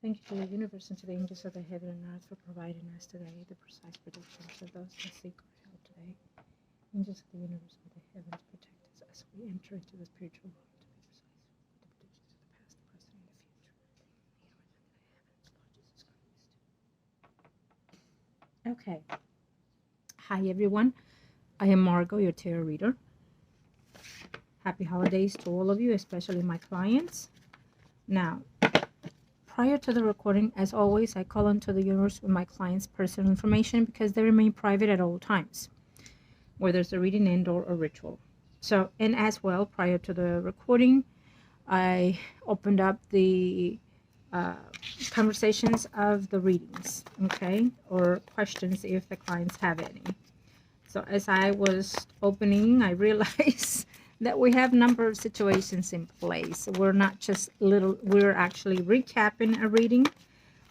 Thank you to the universe and to the angels of the heaven and earth for providing us today the precise predictions of those that seek our help today. Angels of the universe of the heavens protect us as we enter into the spiritual world to be precise with the predictions of the past, the present, and the future. Okay. Hi everyone. I am Margot, your tarot reader. Happy holidays to all of you, especially my clients. Now, prior to the recording, as always, I call onto the universe with my clients' personal information because they remain private at all times, whether it's a reading and or a ritual. So, and as well, prior to the recording, I opened up the conversations of the readings, okay, or questions if the clients have any. So as I was opening, I realized that we have a number of situations in place. We're not just we're actually recapping a reading,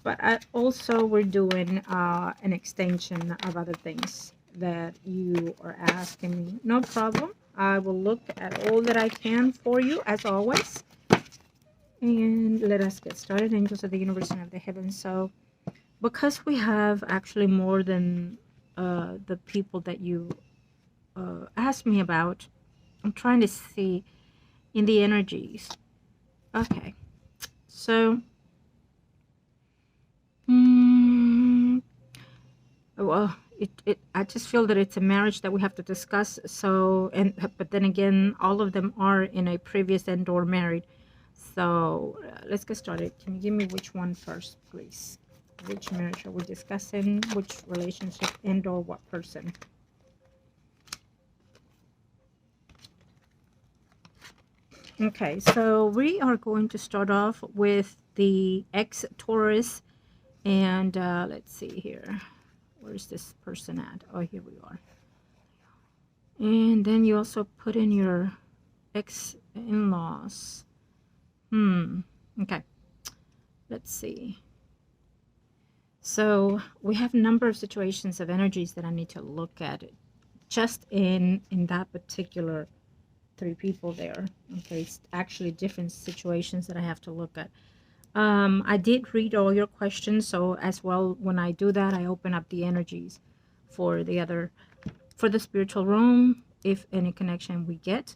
but also we're doing an extension of other things that you are asking me. No problem. I will look at all that I can for you, as always. And let us get started. Angels of the universe and of the heavens. So because we have actually more than the people that you asked me about, I'm trying to see in the energies. Okay, so well, I just feel that it's a marriage that we have to discuss. So, but then again, all of them are in a previous and or married. So let's get started. Can you give me which one first, please? Which marriage are we discussing? Which relationship and or what person? Okay, so we are going to start off with the ex-Taurus, and let's see here. Where's this person at? Oh, here we are. And then you also put in your ex-in-laws. Okay. Let's see. So we have a number of situations of energies that I need to look at just in that particular three people there. Okay, it's actually different situations that I have to look at. I did read all your questions, so as well, when I do that, I open up the energies for the spiritual realm, if any connection we get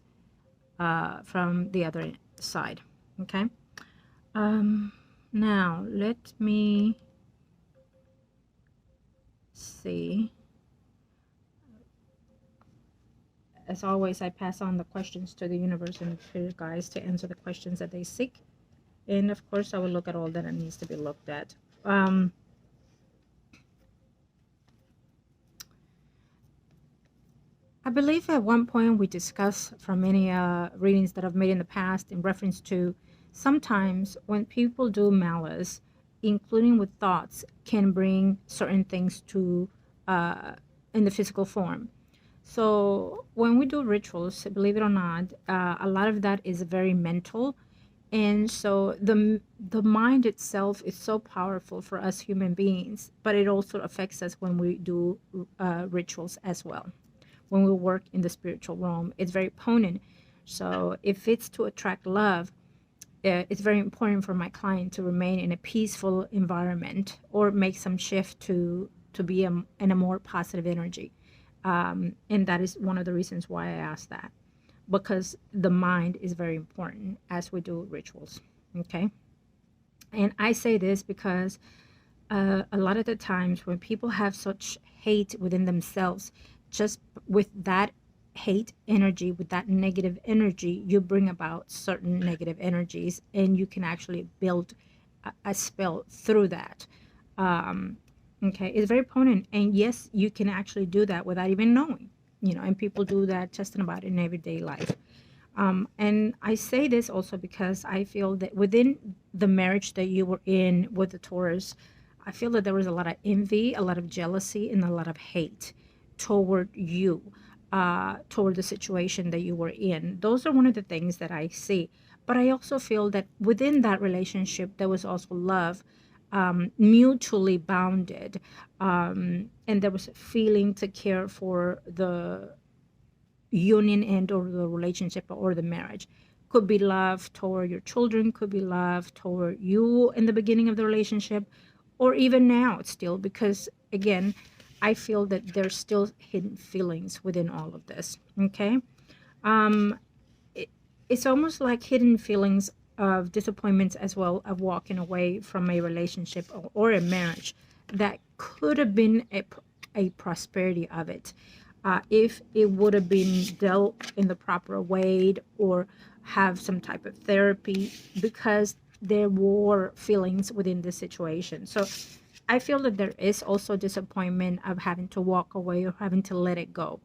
from the other side. Okay. Now let me see. As always, I pass on the questions to the universe and spirit guides to answer the questions that they seek. And of course, I will look at all that needs to be looked at. I believe at one point we discussed from many readings that I've made in the past in reference to sometimes when people do malice, including with thoughts, can bring certain things to in the physical form. So when we do rituals, believe it or not, a lot of that is very mental, and so the mind itself is so powerful for us human beings, but it also affects us when we do rituals as well. When we work in the spiritual realm, it's very potent. So if it's to attract love, it's very important for my client to remain in a peaceful environment or make some shift to be in a more positive energy. And that is one of the reasons why I asked that, because the mind is very important as we do rituals. Okay. And I say this because a lot of the times when people have such hate within themselves, just with that hate energy, with that negative energy, you bring about certain negative energies, and you can actually build a spell through that. Okay, it's very potent, and yes, you can actually do that without even knowing, and people do that just in about in everyday life. And I say this also because I feel that within the marriage that you were in with the Taurus, I feel that there was a lot of envy, a lot of jealousy, and a lot of hate toward you, toward the situation that you were in. Those are one of the things that I see. But I also feel that within that relationship, there was also love, mutually bounded, and there was a feeling to care for the union and or the relationship or the marriage. Could be love toward your children, could be love toward you in the beginning of the relationship, or even now still, because again, I feel that there's still hidden feelings within all of this. Okay. um it, it's almost like hidden feelings of disappointments as well, of walking away from a relationship, or a marriage that could have been a prosperity of it, if it would have been dealt in the proper way, or have some type of therapy, because there were feelings within the situation. So I feel that there is also disappointment of having to walk away or having to let it go.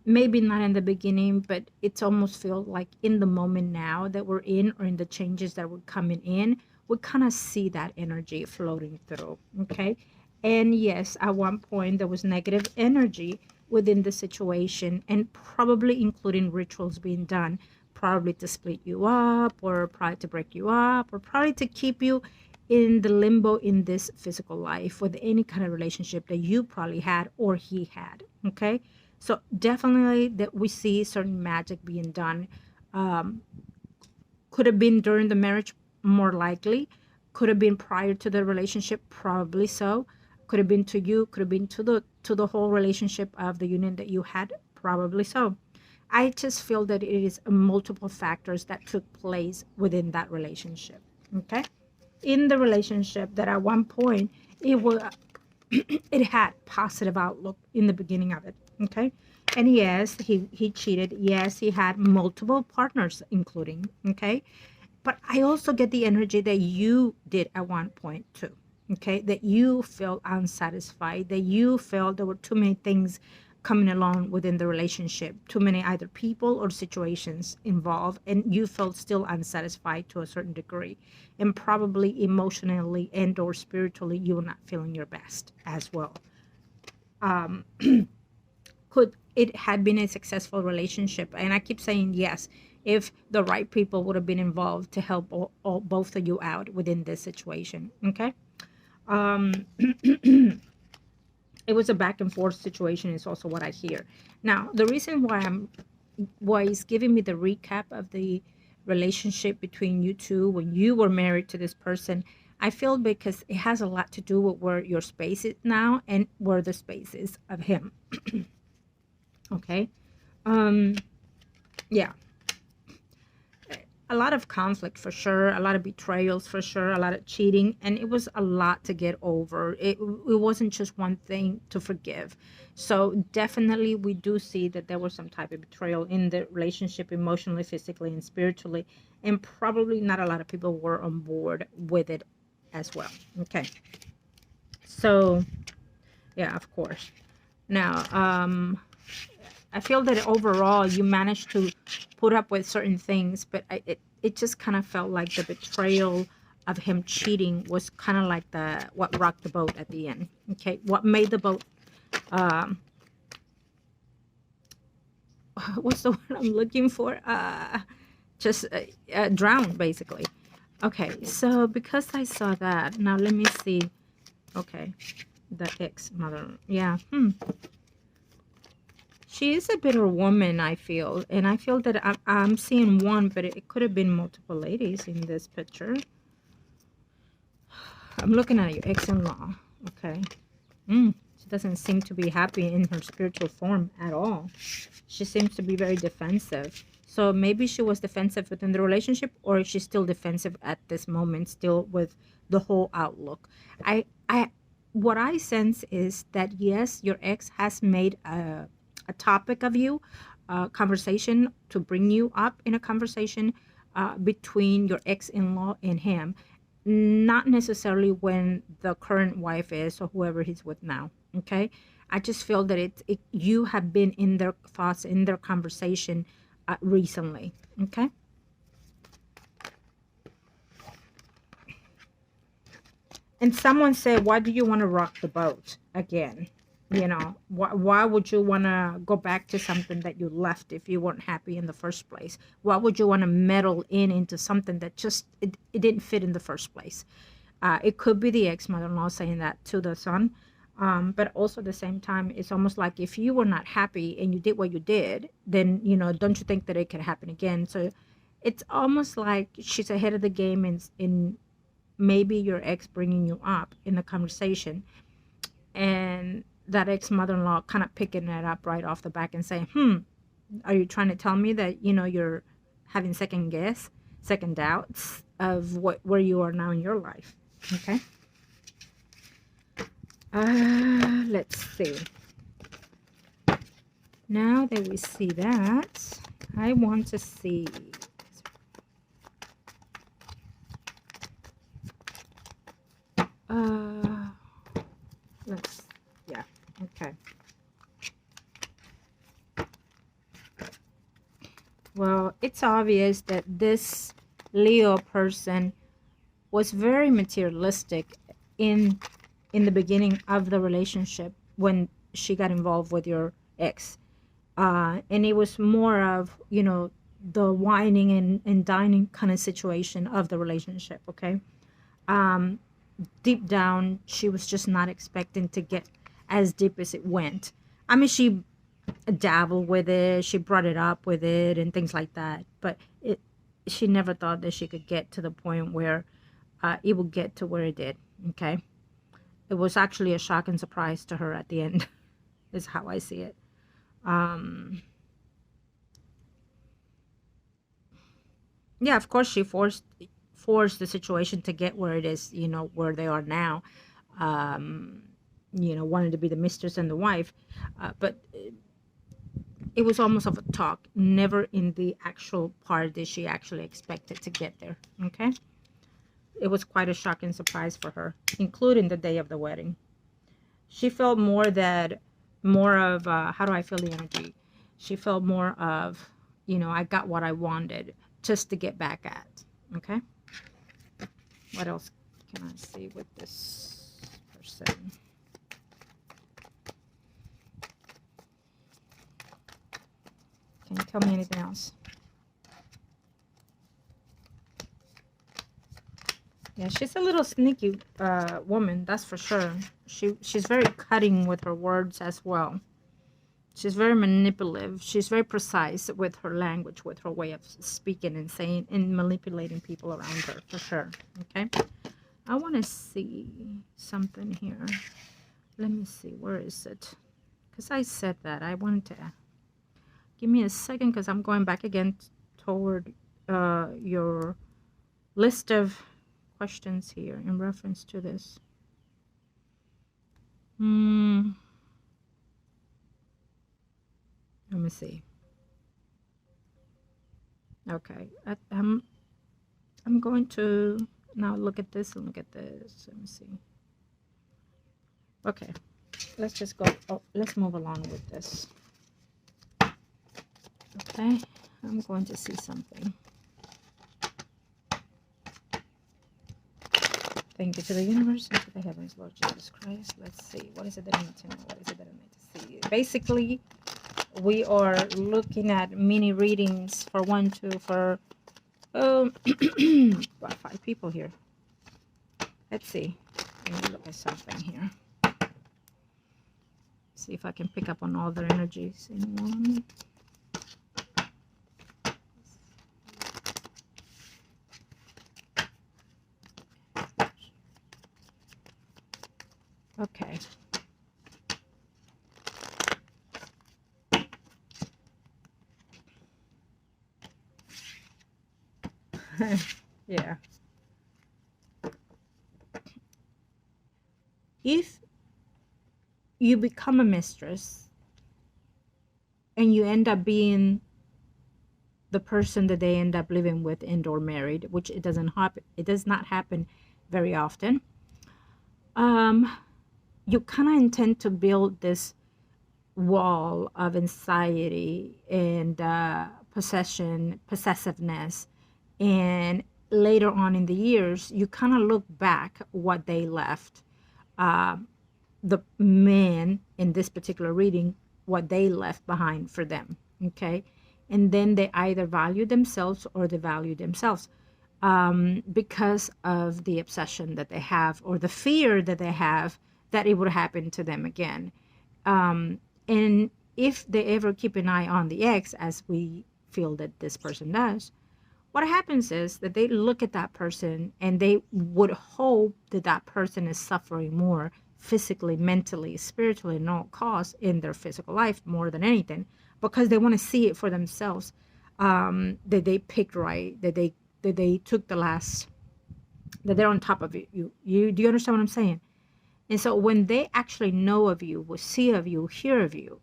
Maybe not in the beginning, but it's almost feel like in the moment now that we're in, or in the changes that we're coming in, we kind of see that energy floating through. Okay. And yes, at one point there was negative energy within the situation, and probably including rituals being done, probably to split you up, or probably to break you up, or probably to keep you in the limbo in this physical life with any kind of relationship that you probably had or he had. Okay. So definitely that we see certain magic being done. Um, could have been during the marriage, more likely. Could have been prior to the relationship, probably so. Could have been to you, could have been to the whole relationship of the union that you had, probably so. I just feel that it is multiple factors that took place within that relationship. Okay, in the relationship that at one point it was it had positive outlook in the beginning of it. Okay. And yes, he cheated. Yes, he had multiple partners, including. Okay. But I also get the energy that you did at one point too. Okay. That you felt unsatisfied, that you felt there were too many things coming along within the relationship, too many either people or situations involved, and you felt still unsatisfied to a certain degree, and probably emotionally and or spiritually you were not feeling your best as well. um could it had been a successful relationship? And I keep saying yes, if the right people would have been involved to help all both of you out within this situation. Okay. um it was a back and forth situation is also what I hear. Now the reason why it's giving me the recap of the relationship between you two when you were married to this person, I feel because it has a lot to do with where your space is now and where the space is of him. Okay. um yeah, a lot of conflict for sure, a lot of betrayals for sure, a lot of cheating, and it was a lot to get over. It wasn't just one thing to forgive. So definitely we do see that there was some type of betrayal in the relationship, emotionally, physically, and spiritually, and probably not a lot of people were on board with it as well. Okay. So yeah, of course. Now I feel that overall you managed to put up with certain things, but it just kind of felt like the betrayal of him cheating was kind of like the what rocked the boat at the end. Okay, what made the boat um, what's the word I'm looking for? Just drowned basically. Okay, so because I saw that, now let me see. Okay, the ex mother. Yeah. She is a bitter woman, I feel. And I feel that I'm seeing one, but it could have been multiple ladies in this picture. I'm looking at your ex-in-law. Okay. She doesn't seem to be happy in her spiritual form at all. She seems to be very defensive. So maybe she was defensive within the relationship, or she's still defensive at this moment, still with the whole outlook. What I sense is that yes, your ex has made a topic of you, conversation to bring you up in a conversation between your ex-in-law and him, not necessarily when the current wife is or whoever he's with now. Okay. I just feel that you have been in their thoughts, in their conversation recently. Okay. And someone said, why do you want to rock the boat again? You know, why would you want to go back to something that you left if you weren't happy in the first place? Why would you want to meddle into something that just it didn't fit in the first place? It could be the ex-mother-in-law saying that to the son. But also at the same time, it's almost like if you were not happy and you did what you did, then, you know, don't you think that it could happen again? So It's almost like she's ahead of the game in maybe your ex bringing you up in a conversation, and that ex mother-in-law kind of picking it up right off the back and saying, are you trying to tell me that, you're having second doubts of where you are now in your life? Okay. Let's see. Now that we see that, I want to see. Yeah, okay. Well, it's obvious that this Leo person was very materialistic in the beginning of the relationship when she got involved with your ex. And it was more of, the whining and dining kind of situation of the relationship, okay? Deep down, she was just not expecting to get as deep as it went. I mean, she dabbled with it, she brought it up with it and things like that, but she never thought that she could get to the point where it would get to where it did, okay? It was actually a shock and surprise to her at the end, is how I see it. Yeah, of course she forced the situation to get where it is, where they are now. Wanted to be the mistress and the wife, but it was almost of a talk, never in the actual part that she actually expected to get there. Okay, it was quite a shock and surprise for her, including the day of the wedding. She felt more of how do I feel the energy? She felt more of, I got what I wanted just to get back at. Okay, what else can I see with this person? Can you tell me anything else? Yeah, she's a little sneaky woman, that's for sure. She's very cutting with her words as well. She's very manipulative. She's very precise with her language, with her way of speaking and saying and manipulating people around her, for sure. Okay? I want to see something here. Let me see. Where is it? Because I said that. I wanted to... Give me a second because I'm going back again toward your list of questions here in reference to this. Let me see. Okay, I'm going to now look at this and look at this. Let me see. Okay, let's just go. Oh, let's move along with this. Okay, I'm going to see something. Thank you to the universe and to the heavens, Lord Jesus Christ. Let's see. What is it that I need to know? What is it that I need to see? Basically, we are looking at mini readings for about 5 people here. Let's see. Let me look at something here. See if I can pick up on all their energies in one. Okay. Yeah. If you become a mistress and you end up being the person that they end up living with and or married, which it does not happen very often, you kind of intend to build this wall of anxiety and possessiveness, and later on in the years you kind of look back what they left, the men in this particular reading, what they left behind for them. Okay, and then they either value themselves or devalue themselves, because of the obsession that they have or the fear that they have that it would happen to them again. And if they ever keep an eye on the ex, as we feel that this person does, what happens is that they look at that person and they would hope that that person is suffering more physically, mentally, spiritually, and all costs in their physical life more than anything, because they want to see it for themselves, that they picked right, that they took the last, that they're on top of it. You do you understand what I'm saying? And so when they actually know of you, will see of you, hear of you,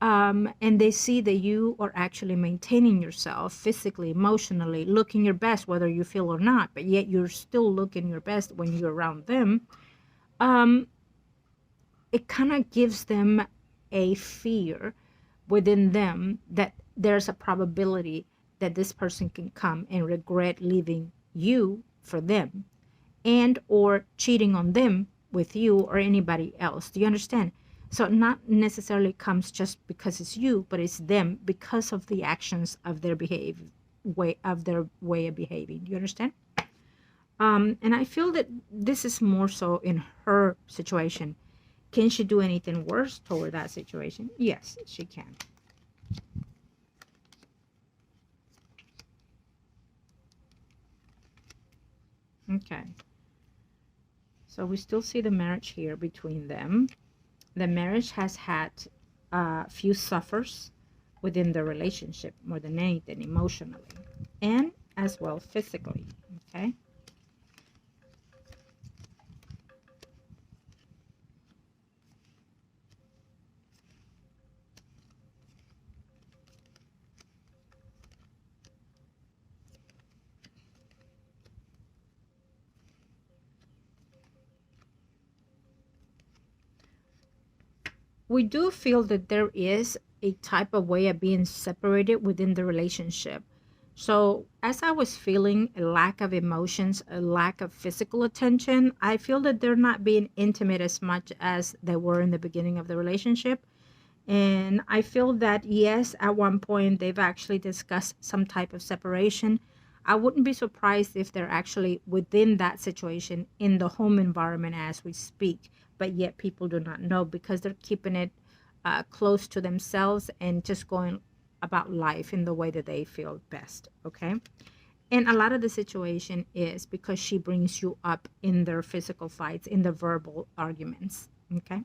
and they see that you are actually maintaining yourself physically, emotionally, looking your best, whether you feel or not, but yet you're still looking your best when you're around them, um, it kind of gives them a fear within them that there's a probability that this person can come and regret leaving you for them, and or cheating on them with you or anybody else. Do you understand? So not necessarily comes just because it's you, but it's them because of the actions of their behavior, way of behaving. Do you understand? And I feel that this is more so in her situation. Can she do anything worse toward that situation? Yes, she can. Okay. So we still see the marriage here between them. The marriage has had a few suffers within the relationship more than anything, emotionally and as well physically. Okay. We do feel that there is a type of way of being separated within the relationship. So, as I was feeling a lack of emotions, a lack of physical attention, I feel that they're not being intimate as much as they were in the beginning of the relationship. And I feel that, yes, at one point they've actually discussed some type of separation. I wouldn't be surprised if they're actually within that situation in the home environment as we speak, but yet people do not know because they're keeping it close to themselves and just going about life in the way that they feel best. Okay. And a lot of the situation is because she brings you up in their physical fights, in the verbal arguments. Okay.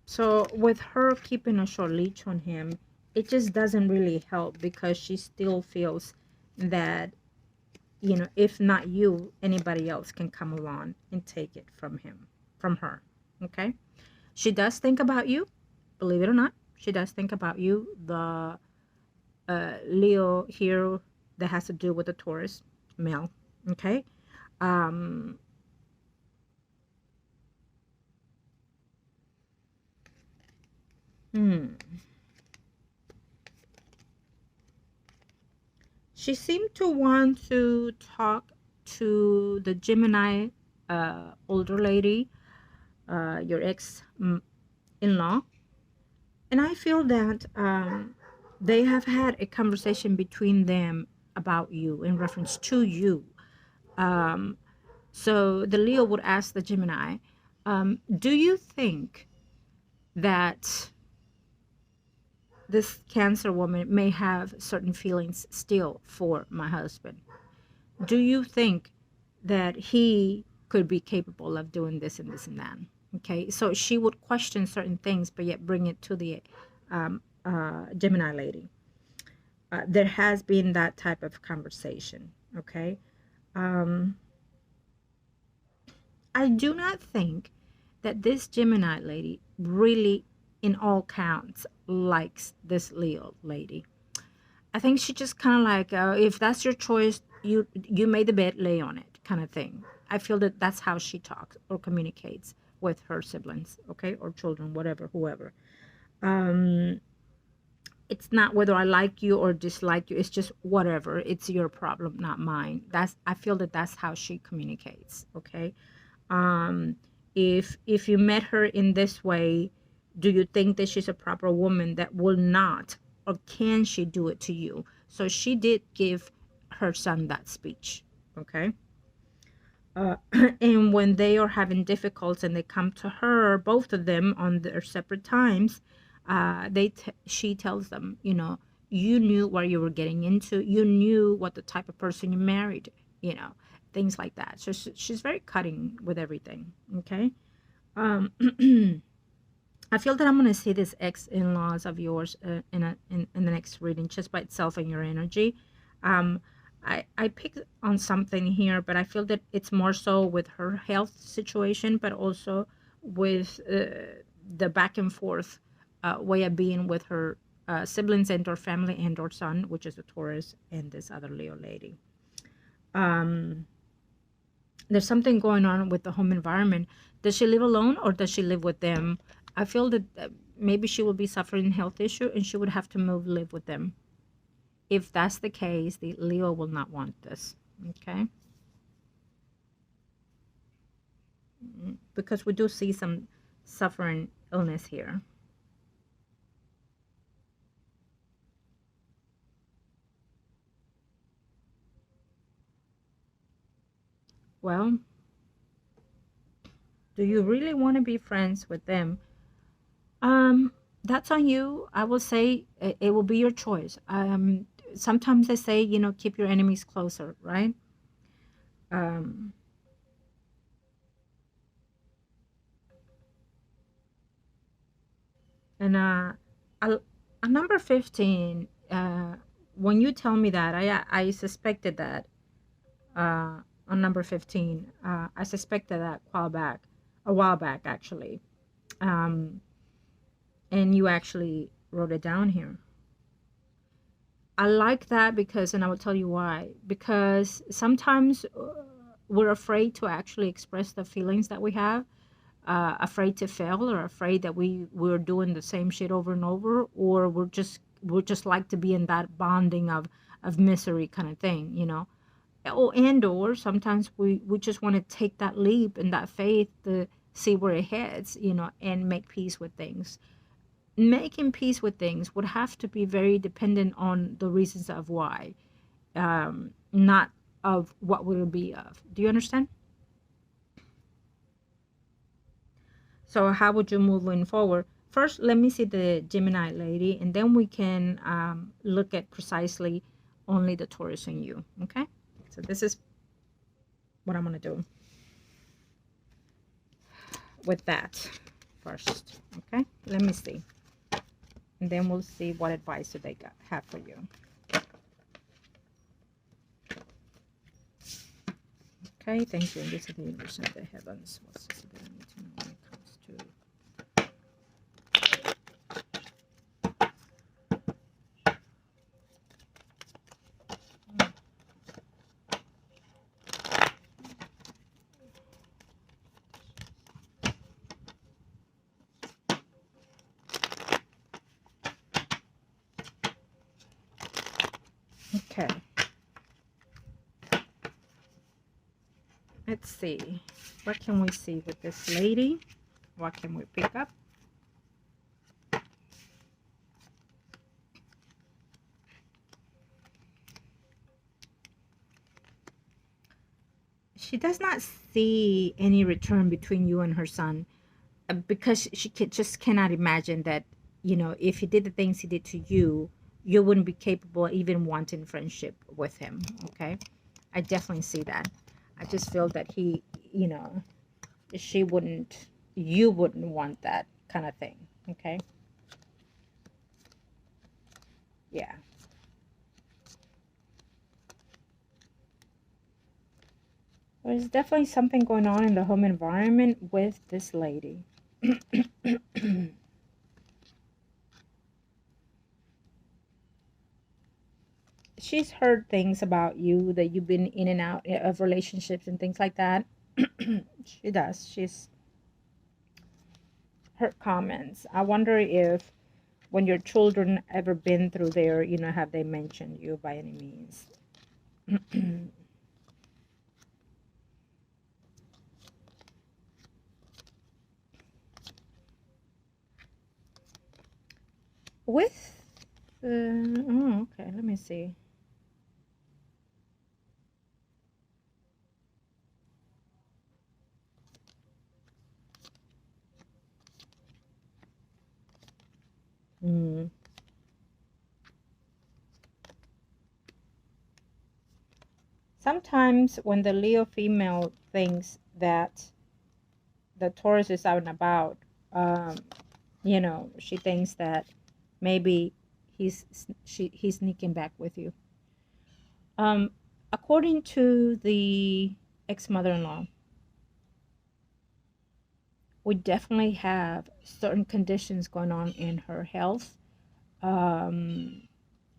So with her keeping a short leash on him, it just doesn't really help because she still feels that, if not you, anybody else can come along and take it from him, from her. Okay? She does think about you, believe it or not. She does think about you. The Leo here that has to do with the Taurus male. Okay? Um, hmm. She seemed to want to talk to the Gemini older lady, your ex in law. And I feel that they have had a conversation between them about you in reference to you. Um, so the Leo would ask the Gemini, do you think that this Cancer woman may have certain feelings still for my husband? Do you think that he could be capable of doing this and this and that? Okay, so she would question certain things, but yet bring it to the Gemini lady. There has been that type of conversation. Okay, um, I do not think that this Gemini lady really, in all counts, likes this Leo lady. I think she just kind of like, if that's your choice, you made the bed, lay on it, kind of thing. I feel that that's how she talks or communicates with her siblings, okay, or children, whatever, whoever. Um, it's not whether I like you or dislike you. It's just whatever. It's your problem, not mine. I feel that that's how she communicates, okay. Um, if you met her in this way, do you think that she's a proper woman that will not, or can she do it to you? So she did give her son that speech. Okay. uh, and when they are having difficulties and they come to her, both of them on their separate times, she tells them, you knew what you were getting into, you knew what the type of person you married, you know things like that. So she's very cutting with everything. Okay. um I feel that I'm going to see this ex-in-laws of yours in the next reading just by itself in your energy. Um, I picked on something here, but I feel that it's more so with her health situation, but also with the back and forth way of being with her siblings and or family and or son, which is a Taurus, and this other Leo lady. Um, there's something going on with the home environment. Does she live alone or does she live with them? I feel that maybe she will be suffering health issue and she would have to move live with them. If that's the case, the Leo will not want this. Okay. Because we do see some suffering illness here. Well, do you really want to be friends with them? Um, that's on you. I will say it will be your choice. Sometimes they say, keep your enemies closer, right? Um, and a, a number 15, when you tell me that, I suspected that on number 15, I suspected that a while back actually. Um, and you actually wrote it down here. I like that because, and I will tell you why. Because sometimes we're afraid to actually express the feelings that we have, afraid to fail, or afraid that we're doing the same shit over and over, or we're just like to be in that bonding of misery kind of thing, or sometimes we just want to take that leap and that faith to see where it heads, and make peace with things. Making peace with things would have to be very dependent on the reasons of why, not of what will it be of. Do you understand? So how would you moving forward? First, let me see the Gemini lady, and then we can look at precisely only the Taurus in you. Okay. So this is what I'm gonna do with that first. Okay. Let me see, and then we'll see what advice do they have for you. Okay, thank you. And this is the universe of the heavens. What's this about me to know when it comes to... Okay. Let's see. What can we see with this lady? What can we pick up? She does not see any return between you and her son, because just cannot imagine that, if he did the things he did to you, you wouldn't be capable of even wanting friendship with him. Okay. I definitely see that. I just feel that she wouldn't, you wouldn't want that kind of thing. Okay. Yeah. There's definitely something going on in the home environment with this lady. She's heard things about you, that you've been in and out of relationships and things like that. She does. She's heard comments. I wonder if when your children ever been through there, have they mentioned you by any means? With oh, okay, let me see. Sometimes when the Leo female thinks that the Taurus is out and about, um, she thinks that maybe he's sneaking back with you. Um, According to the ex-mother-in-law, we definitely have certain conditions going on in her health, um,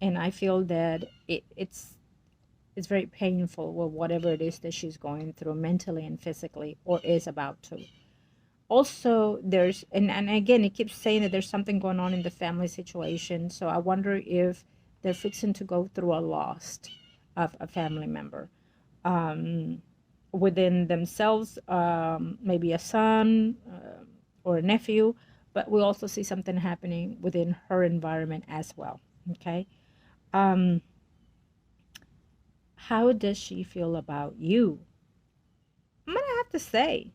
and I feel that it's very painful with whatever it is that she's going through mentally and physically, or is about to. Also, there's and again, it keeps saying that there's something going on in the family situation. So I wonder if they're fixing to go through a loss of a family member, um, within themselves, maybe a son, or a nephew. But we also see something happening within her environment as well. Okay. Um, how does she feel about you? I'm gonna have to say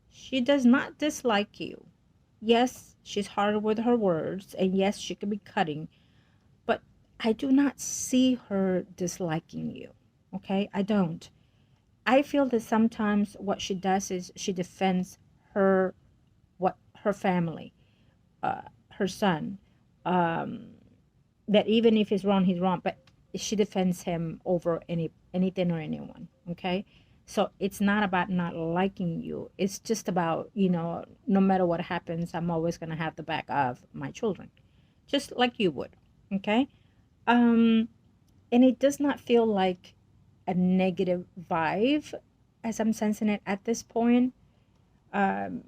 she does not dislike you. Yes, she's hard with her words, and yes, she could be cutting, but I do not see her disliking you. Okay, I don't. I feel that sometimes what she does is she defends her what her family, her son. Um, that even if he's wrong, but she defends him over anything or anyone. Okay, so it's not about not liking you. It's just about, no matter what happens, I'm always gonna have the back of my children, just like you would. Okay. um and it does not feel like a negative vibe as I'm sensing it at this point. um,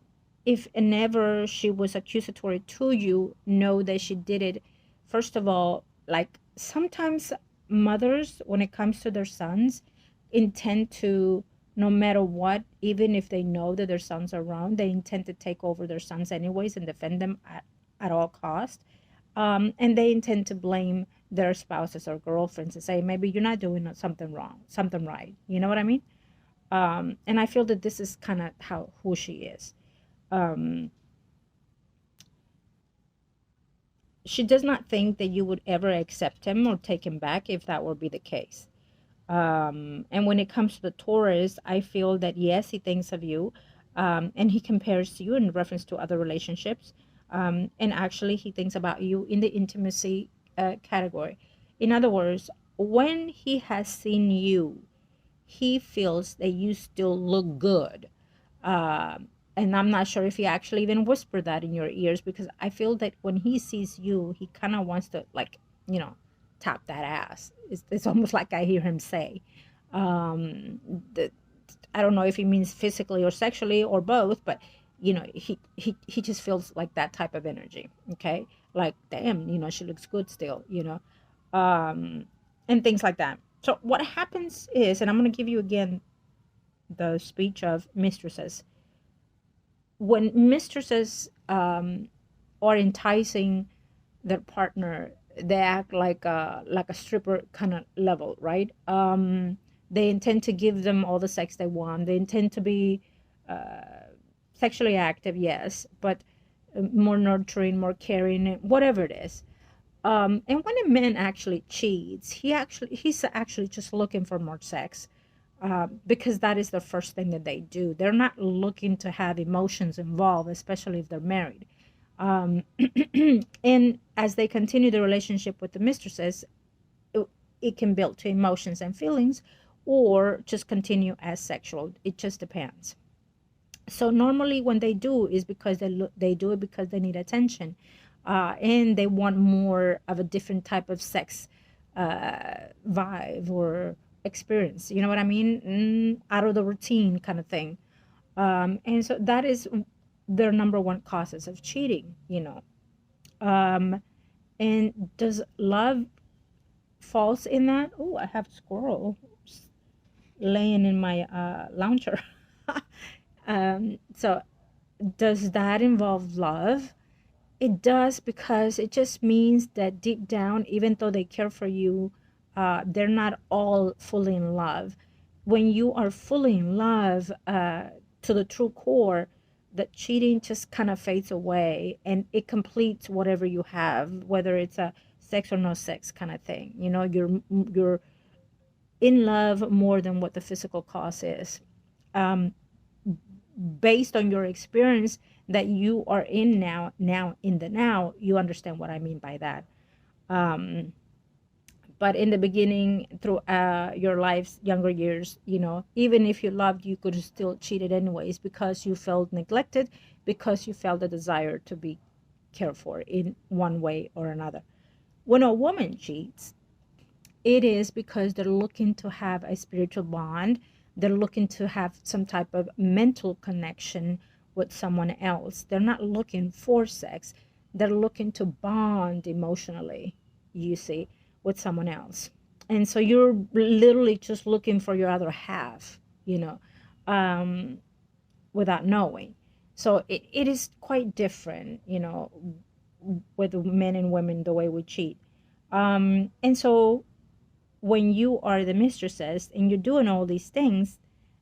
if and ever she was accusatory to you, know that she did it, first of all, like sometimes mothers, when it comes to their sons, intend to, no matter what, even if they know that their sons are wrong, they intend to take over their sons anyways and defend them at all cost. And they intend to blame their spouses or girlfriends and say, maybe you're not doing something wrong, something right. You know what I mean? And I feel that this is kind of how who she is. um, she does not think that you would ever accept him or take him back if that would be the case. And when it comes to the Taurus, I feel that yes, he thinks of you, and he compares to you in reference to other relationships. And actually, he thinks about you in the intimacy category. In other words, when he has seen you, he feels that you still look good. Um, and I'm not sure if he actually even whispered that in your ears, because I feel that when he sees you, he kind of wants to, like, you know, tap that ass. It's almost like I hear him say. Um, the, I don't know if he means physically or sexually or both, but he just feels like that type of energy. Okay, like damn, she looks good still. Um, and things like that. So what happens is, and I'm going to give you again the speech of mistresses. When mistresses are enticing their partner, they act like a stripper kind of level, right? They intend to give them all the sex they want. They intend to be sexually active, yes, but more nurturing, more caring, whatever it is. And when a man actually cheats, he's actually just looking for more sex, because that is the first thing that they do. They're not looking to have emotions involved, especially if they're married. Um, and as they continue the relationship with the mistresses, it, it can build to emotions and feelings, or just continue as sexual. It just depends. So normally, when they do, is because they do it because they need attention, and they want more of a different type of sex vibe or experience. You know what I mean? Out of the routine kind of thing. And so that is their number one causes of cheating. Um, and does love falls in that? Oh, I have squirrel laying in my lounger. So does that involve love? It does, because it just means that deep down, even though they care for you, they're not all fully in love. When you are fully in love, to the true core, the cheating just kind of fades away, and it completes whatever you have, whether it's a sex or no sex kind of thing. You're in love more than what the physical cause is. Um, Based on your experience that you are in now in the now, you understand what I mean by that. Um, but in the beginning, through your life's younger years, even if you loved, you could still cheat it anyways because you felt neglected, because you felt a desire to be cared for in one way or another. When a woman cheats, it is because they're looking to have a spiritual bond. They're looking to have some type of mental connection with someone else. They're not looking for sex. They're looking to bond emotionally, you see, with someone else. And so you're literally just looking for your other half, you know, um, without knowing. So it is quite different, with men and women, the way we cheat. And so when you are the mistresses and you're doing all these things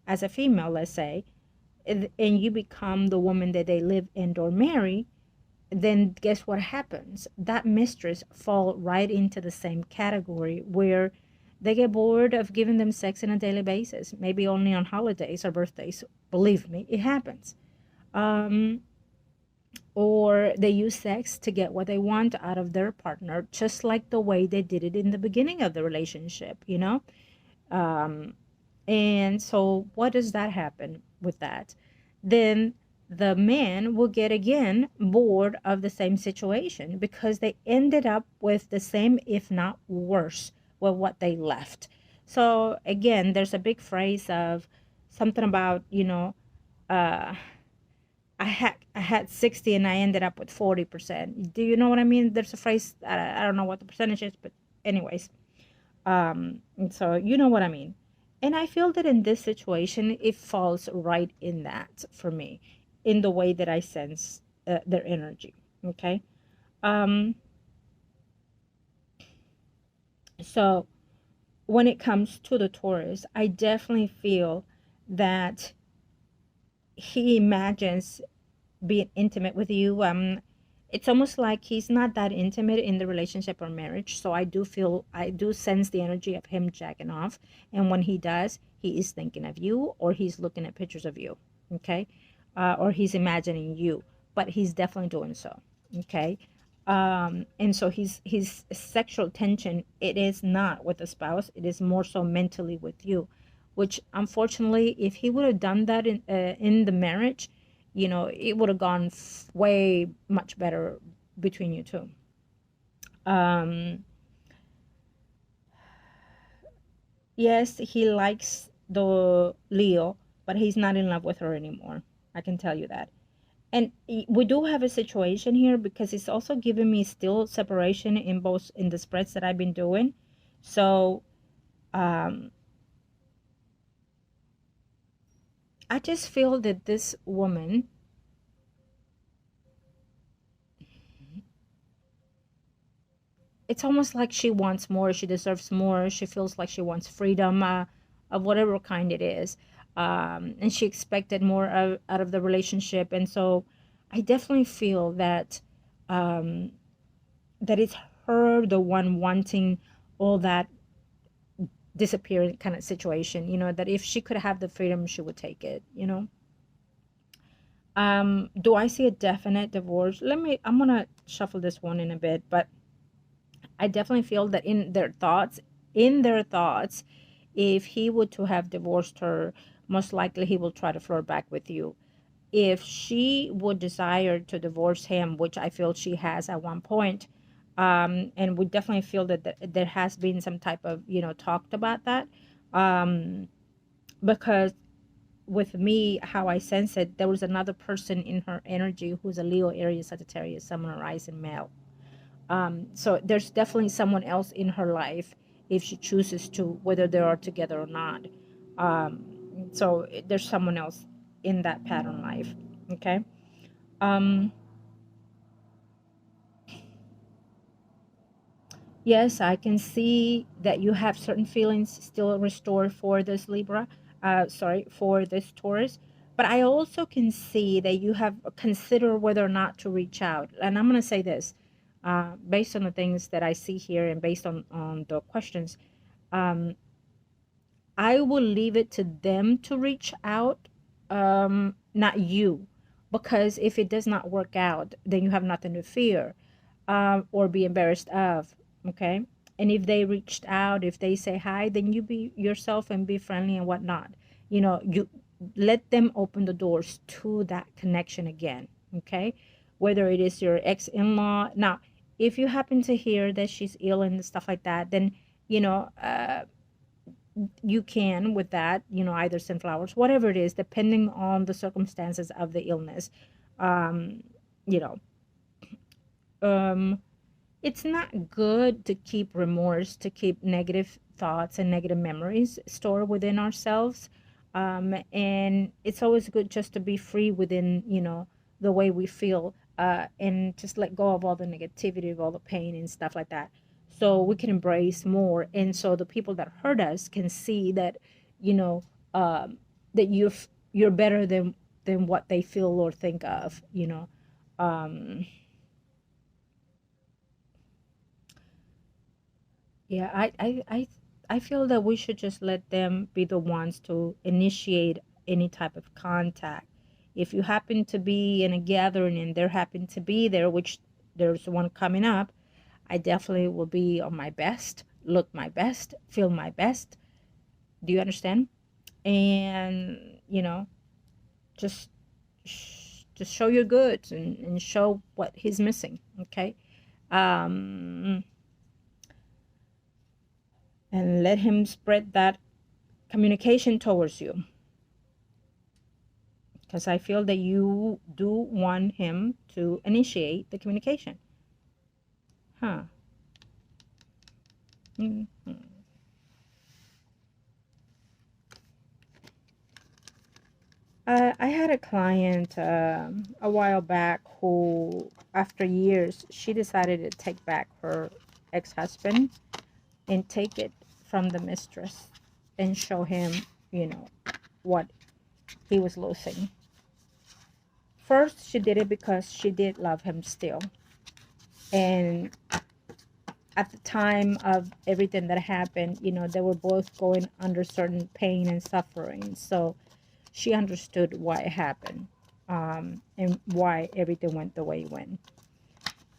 as a female, let's say, and you become the woman that they live and or marry, then guess what happens? That mistress fall right into the same category where they get bored of giving them sex on a daily basis, maybe only on holidays or birthdays. Believe me, it happens. Um, or they use sex to get what they want out of their partner, just like the way they did it in the beginning of the relationship. Um, and so, what does that happen with that? Then the man will get again bored of the same situation because they ended up with the same, if not worse, with what they left. So, again, there's a big phrase of something about, uh, I had 60 and I ended up with 40%. Do you know what I mean? There's a phrase, I don't know what the percentage is, but anyways, and so you know what I mean. And I feel that in this situation, it falls right in that for me, in the way that I sense their energy. Okay. Um, so when it comes to the Taurus, I definitely feel that he imagines being intimate with you. It's almost like he's not that intimate in the relationship or marriage. So I do sense the energy of him jacking off. And when he does, he is thinking of you or he's looking at pictures of you. Okay. Or he's imagining you, but he's definitely doing so. Okay. And so his sexual tension, it is not with the spouse. It is more so mentally with you, which unfortunately, if he would have done that in the marriage, it would have gone way much better between you two. Um, yes, he likes the Leo, but he's not in love with her anymore. I can tell you that. And we do have a situation here because it's also giving me still separation in both in the spreads that I've been doing. So um, I just feel that this woman, it's almost like she wants more, she deserves more, she feels like she wants freedom, of whatever kind it is, and she expected more out of the relationship. And so I definitely feel that um, that it's her the one wanting all that disappearing kind of situation, that if she could have the freedom she would take it. Do I see a definite divorce? I'm gonna shuffle this one in a bit, but I definitely feel that in their thoughts, if he would to have divorced her, most likely he will try to flirt back with you. If she would desire to divorce him, which I feel she has at one point, and we definitely feel that there has been some type of, talked about that, um, because with me, how I sense it, there was another person in her energy who's a Leo, Aries, Sagittarius, Sun, rising male. So there's definitely someone else in her life if she chooses to, whether they are together or not. Um, so there's someone else in that pattern life. Okay. Um, yes, I can see that you have certain feelings still restored for this Libra. Sorry, for this Taurus. But I also can see that you have considered whether or not to reach out. And I'm going to say this, based on the things that I see here and based on the questions. Um, I will leave it to them to reach out, not you, because if it does not work out, then you have nothing to fear, or be embarrassed of. Okay, and if they reached out, if they say hi, then you be yourself and be friendly and whatnot. You let them open the doors to that connection again. Okay, whether it is your ex-in-law. Now, if you happen to hear that she's ill and stuff like that, then you know. You can with that, either send flowers, whatever it is, depending on the circumstances of the illness. um you know um it's not good to keep remorse, to keep negative thoughts and negative memories stored within ourselves. And it's always good just to be free within, the way we feel, and just let go of all the negativity, of all the pain and stuff like that, so we can embrace more. And so the people that hurt us can see that, you know, that you're better than what they feel or think of. Um, Yeah, I feel that we should just let them be the ones to initiate any type of contact. If you happen to be in a gathering and they happen to be there, which there's one coming up, I definitely will be on my best, look my best, feel my best. Do you understand? And, just just show your goods, and show what he's missing, okay? Um, and let him spread that communication towards you, because I feel that you do want him to initiate the communication. Huh. Mhm. I had a client a while back who, after years, she decided to take back her ex-husband and take it from the mistress and show him, what he was losing. First, she did it because she did love him still. And at the time of everything that happened, they were both going under certain pain and suffering. So she understood why it happened, and why everything went the way it went.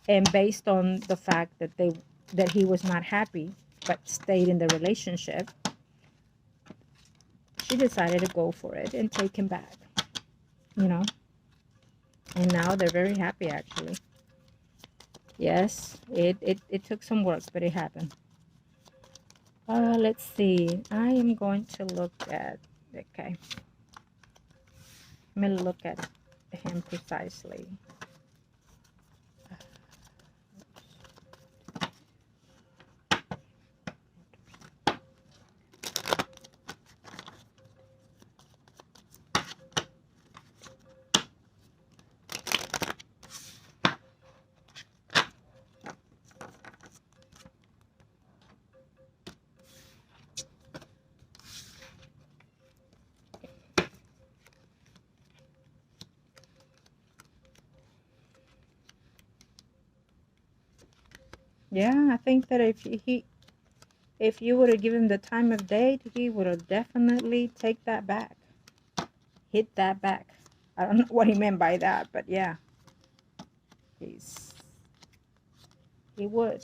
And based on the fact that he was not happy but stayed in the relationship, she decided to go for it and take him back. You know, and now they're very happy actually. Yes, it took some work, but it happened. Let's see. I am going to look at. Okay, let me look at him precisely. Yeah, I think that if you would have given him the time of day, he would have definitely take that back, hit that back. I don't know what he meant by that, but yeah, he's he would.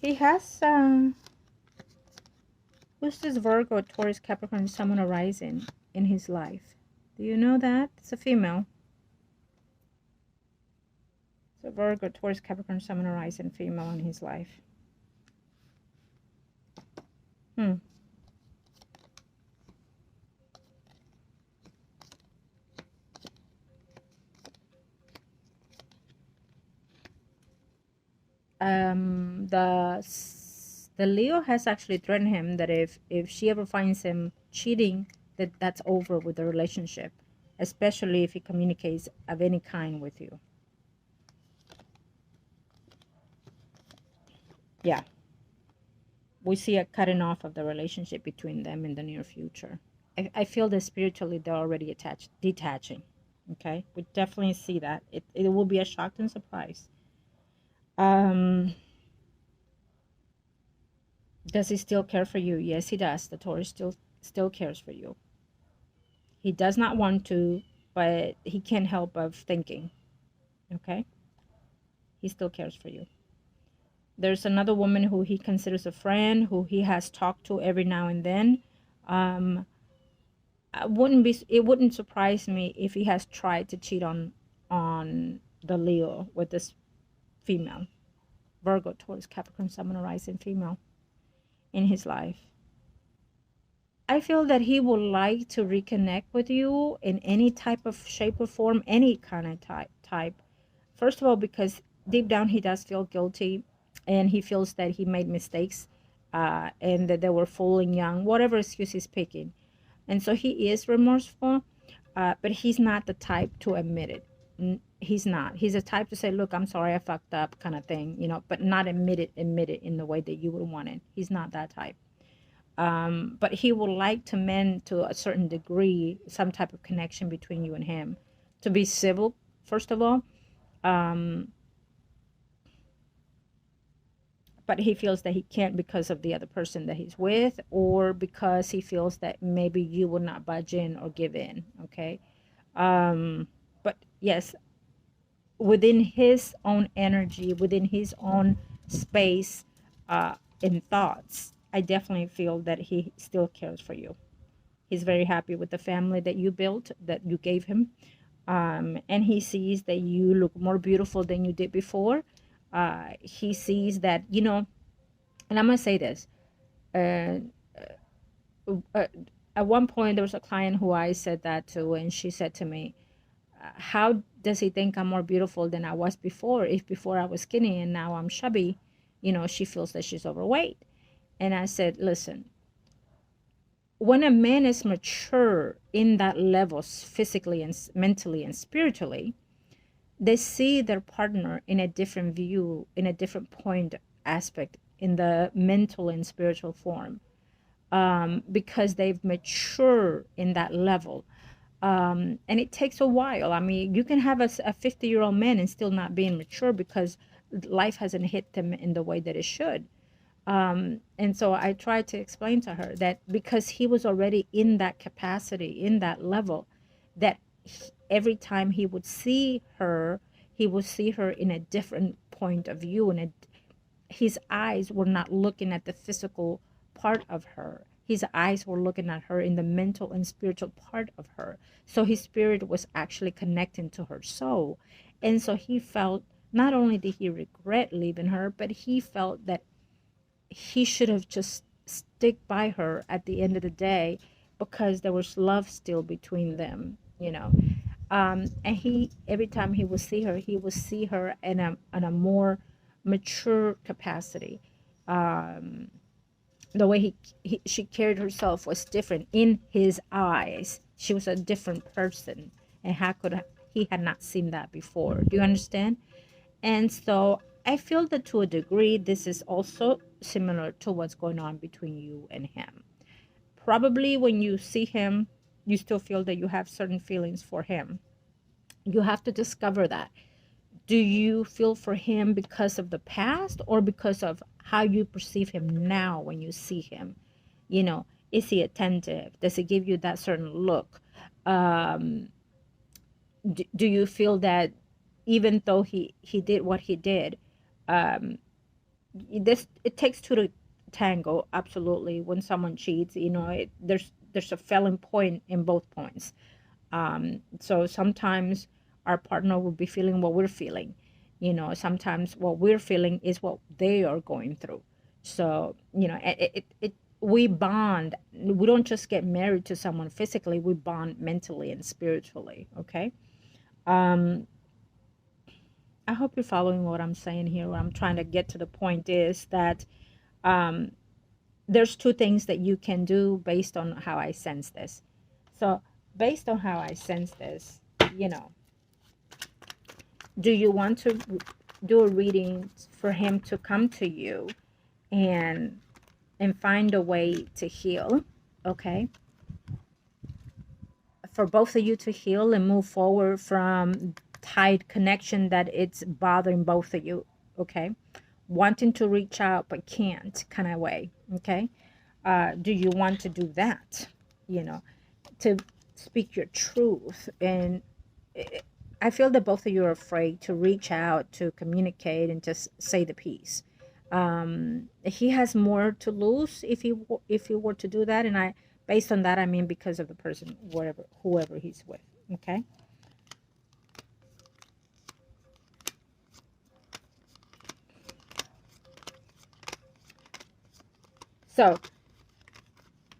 He has who's this Virgo, Taurus, Capricorn, Sun, Moon, Rising in his life? Do you know that? It's a female. It's a Virgo, Taurus, Capricorn, Sun, Moon, Rising female in his life. Hmm. The Leo has actually threatened him that if she ever finds him cheating, that's over with the relationship, especially if he communicates of any kind with you. Yeah, we see a cutting off of the relationship between them in the near future. I feel that spiritually they're already attached, detaching. Okay, we definitely see that. It will be a shock and surprise. Um, does he still care for you? Yes, he does. The Taurus still cares for you. He does not want to, but he can't help of thinking. Okay, he still cares for you. There's another woman who he considers a friend, who he has talked to every now and then. Um, it wouldn't surprise me if he has tried to cheat on the Leo with this female, Virgo, Taurus, Capricorn, Sun, and Rising female in his life. I feel that he would like to reconnect with you in any type of shape or form, any kind of type. First of all, because deep down he does feel guilty, and he feels that he made mistakes, and that they were fooling young, whatever excuse he's picking. And so he is remorseful, but he's not the type to admit it. He's not. He's a type to say, look, I'm sorry, I fucked up, kind of thing, but not admit it in the way that you would want it. He's not that type. But he would like to mend to a certain degree some type of connection between you and him, to be civil, first of all. Um, but he feels that he can't because of the other person that he's with, or because he feels that maybe you will not budge in or give in. Okay. But yes, within his own energy, within his own space, and thoughts, I definitely feel that he still cares for you. He's very happy with the family that you built, that you gave him. And he sees that you look more beautiful than you did before. He sees that, and I'm going to say this. Uh, uh, at one point, there was a client who I said that to, and she said to me, how does he think I'm more beautiful than I was before? If before I was skinny and now I'm chubby, she feels that she's overweight. And I said, listen, when a man is mature in that level, physically and mentally and spiritually, they see their partner in a different view, in a different point aspect, in the mental and spiritual form, because they've matured in that level. And it takes a while. I mean, you can have a 50-year-old man and still not being mature because life hasn't hit them in the way that it should. And so I tried to explain to her that because he was already in that capacity, in that level, that every time he would see her, he would see her in a different point of view, and his eyes were not looking at the physical part of her. His eyes were looking at her in the mental and spiritual part of her. So his spirit was actually connecting to her soul. And so he felt, not only did he regret leaving her, but he felt that he should have just stick by her at the end of the day, because there was love still between them, and he, every time he would see her, he would see her in a more mature capacity. The way she carried herself was different in his eyes. She was a different person, and how could he had not seen that before? Do you understand? And so I feel that to a degree, this is also similar to what's going on between you and him. Probably when you see him, you still feel that you have certain feelings for him. You have to discover that. Do you feel for him because of the past, or because of how you perceive him now when you see him? Is he attentive? Does he give you that certain look? Um, do you feel that even though he did what he did, um, it takes two to tango, absolutely. When someone cheats, there's a failing point in both points. So sometimes our partner will be feeling what we're feeling. Sometimes what we're feeling is what they are going through. So we bond. We don't just get married to someone physically, we bond mentally and spiritually. Okay. um I hope you're following what I'm saying here. What I'm trying to get to the point is that, um, there's two things that you can do based on how I sense this. So, based on how I sense this, you know, do you want to do a reading for him to come to you and find a way to heal? Okay, for both of you to heal and move forward from tight connection that it's bothering both of you, okay? Wanting to reach out but can't kind of way, okay? Do you want to do that? You know, to speak your truth. And I feel that both of you are afraid to reach out, to communicate, and just say the piece. He has more to lose if he were to do that, and I, based on that, I mean because of the person, whoever he's with. Okay. So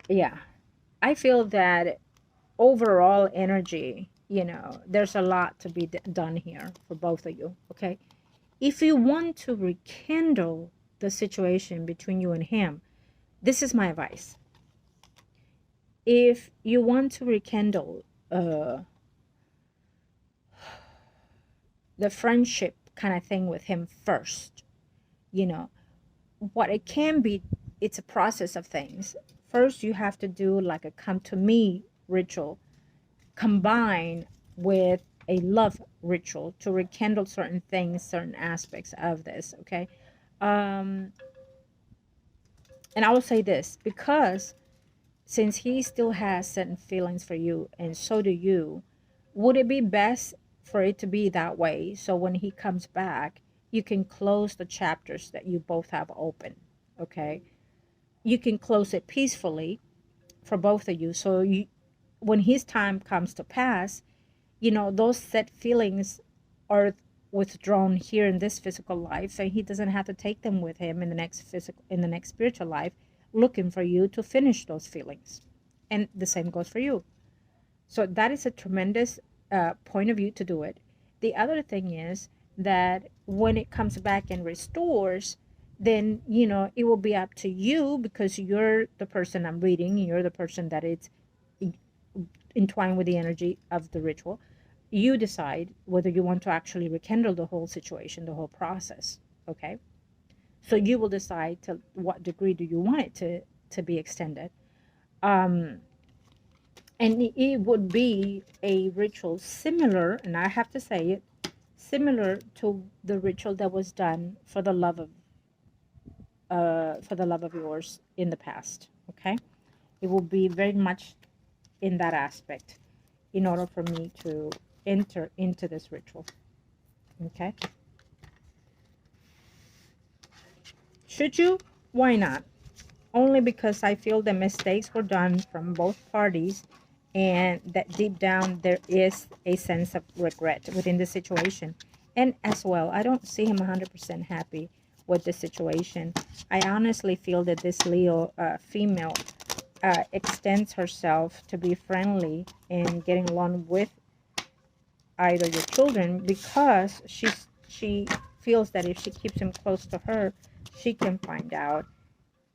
yeah, I feel that overall energy, there's a lot to be done here for both of you. Okay. If you want to rekindle the situation between you and him, this is my advice. If you want to rekindle the friendship kind of thing with him first, you know, what it can be, it's a process of things. First, you have to do like a come to me ritual combined with a love ritual to rekindle certain things, certain aspects of this, okay? Um, and I will say this because since he still has certain feelings for you and so do you, would it be best for it to be that way so when he comes back, you can close the chapters that you both have open, okay? You can close it peacefully for both of you. So when his time comes to pass, those set feelings are withdrawn here in this physical life, and he doesn't have to take them with him in the next spiritual life, looking for you to finish those feelings. And the same goes for you. So that is a tremendous point of view to do it. The other thing is that when it comes back and restores, then it will be up to you, because you're the person I'm reading, you're the person that it's entwined with the energy of the ritual. You decide whether you want to actually rekindle the whole situation, the whole process. Okay, so you will decide to what degree do you want it to be extended. And it would be a ritual similar, and I have to say it, similar to the ritual that was done for the love of yours in the past. Okay, it will be very much in that aspect in order for me to enter into this ritual. Okay, should you? Why not? Only because I feel the mistakes were done from both parties, and that deep down there is a sense of regret within the situation. And as well, I don't see him 100% happy with the situation. I honestly feel that this Leo female extends herself to be friendly and getting along with either your children, because she feels that if she keeps him close to her, she can find out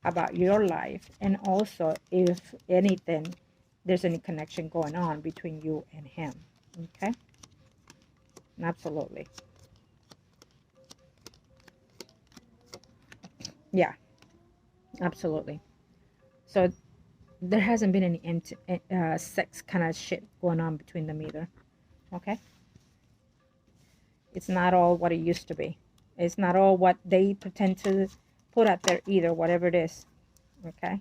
about your life, and also if anything, there's any connection going on between you and him. Okay, absolutely. Yeah, absolutely. So there hasn't been any sex kind of shit going on between them either. Okay, it's not all what it used to be. It's not all what they pretend to put out there either, whatever it is. Okay,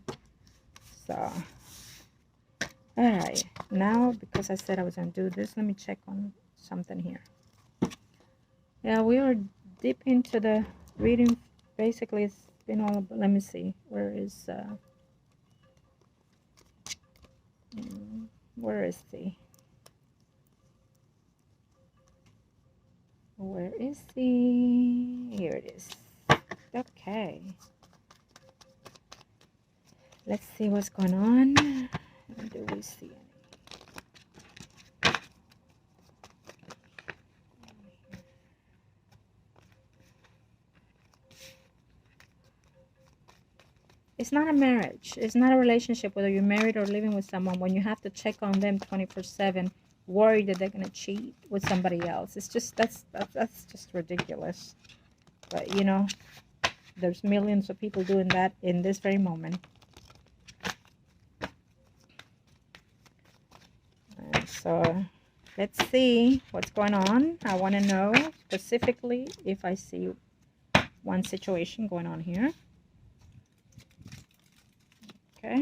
so all right, now because I said I was going to do this, let me check on something here. Yeah, we are deep into the reading. Basically, it's been all about, let me see, where is the, here it is. Okay. Let's see what's going on. Do we see any? It's not a marriage. It's not a relationship, whether you're married or living with someone, when you have to check on them 24/7, worried that they're going to cheat with somebody else. It's just, that's just ridiculous. But, there's millions of people doing that in this very moment. So let's see what's going on. I want to know specifically if I see one situation going on here. Okay.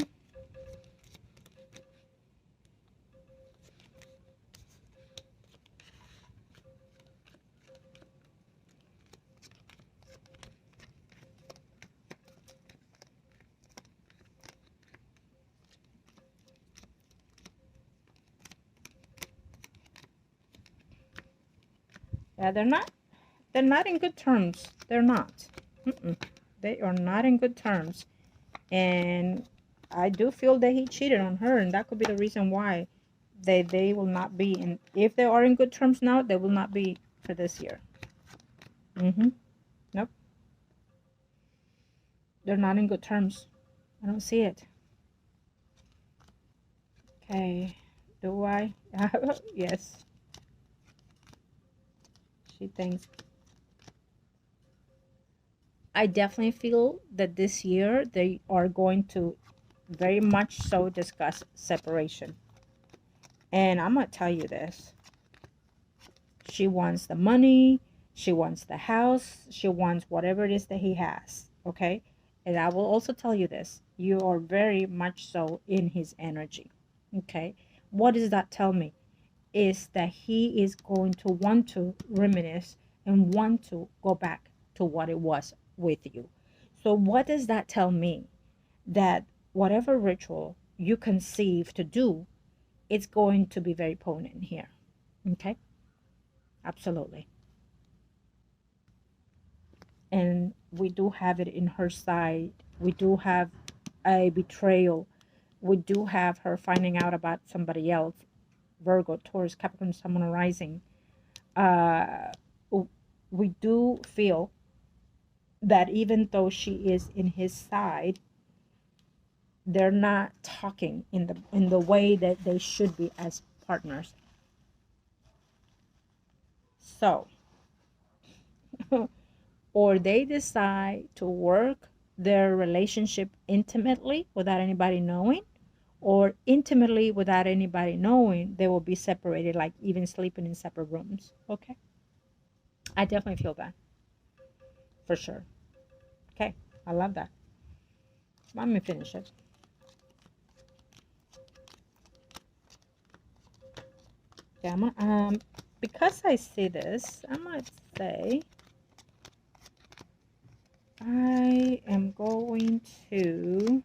Yeah, they're not in good terms. They're not. They are not in good terms. And I do feel that he cheated on her, and that could be the reason why they will not be in. If they are in good terms now, they will not be for this year. Nope. They're not in good terms. I don't see it. Okay. Do I? Yes. She thinks. I definitely feel that this year they are going to very much so discuss separation. And I'm going to tell you this. She wants the money. She wants the house. She wants whatever it is that he has. Okay? And I will also tell you this. You are very much so in his energy. Okay? What does that tell me? Is that he is going to want to reminisce and want to go back to what it was with you. So what does that tell me? That whatever ritual you conceive to do, it's going to be very potent here. Okay? Absolutely. And we do have it in her side. We do have a betrayal. We do have her finding out about somebody else. Virgo, Taurus, Capricorn, Sun, Moon, Rising. We do feel that even though she is in his side, they're not talking in the way that they should be as partners. So, or they decide to work their relationship intimately without anybody knowing, or intimately without anybody knowing, they will be separated, like even sleeping in separate rooms. Okay? I definitely feel that. For sure. Okay. I love that. Let me finish it. Yeah, because I see this, I might say I am going to,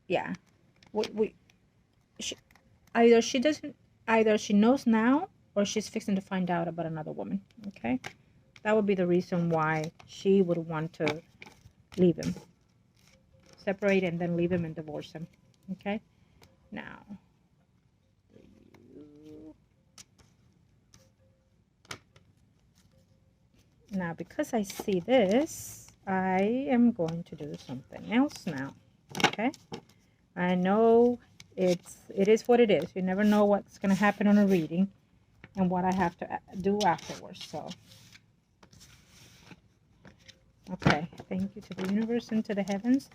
yeah, she, either she knows now or she's fixing to find out about another woman. Okay, that would be the reason why she would want to leave him, separate and then leave him and divorce him. Okay, now. Now, because I see this, I am going to do something else now. Okay? I know it is what it is. You never know what's going to happen on a reading and what I have to do afterwards. So, okay. Thank you to the universe and to the heavens.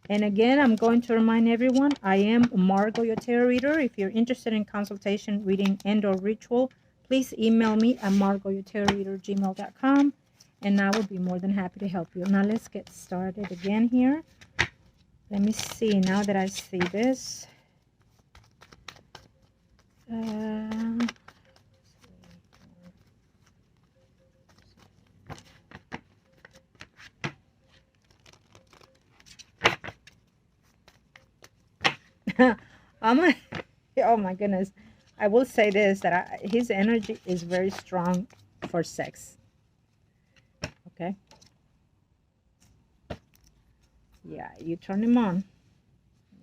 And again, I'm going to remind everyone, I am Margot, your tarot reader. If you're interested in consultation, reading, and or ritual, please email me at margourtarotreader@gmail.com, and I will be more than happy to help you. Now, let's get started again here. Let me see, now that I see this. Oh my goodness. I will say this, that his energy is very strong for sex. Okay? Yeah, you turn him on.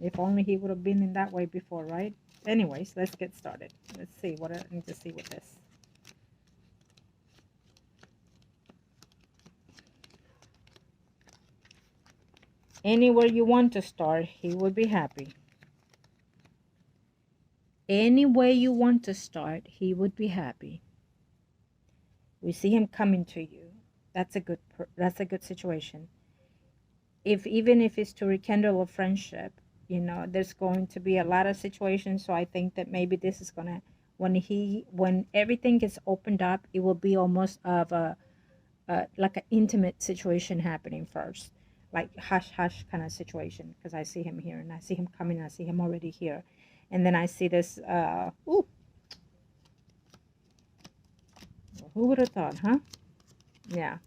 If only he would have been in that way before, right? Anyways, let's get started. Let's see what I need to see with this. Anywhere you want to start, he would be happy. Any way you want to start, he would be happy. We see him coming to you. That's a good situation. Even if it's to rekindle a friendship, You know, there's going to be a lot of situations. So I think that maybe this is gonna, when everything gets opened up, it will be almost of a like an intimate situation happening first, like hush hush kind of situation. Because I see him here, and I see him coming, and I see him already here, and then I see this. Ooh, who would have thought, huh? Yeah.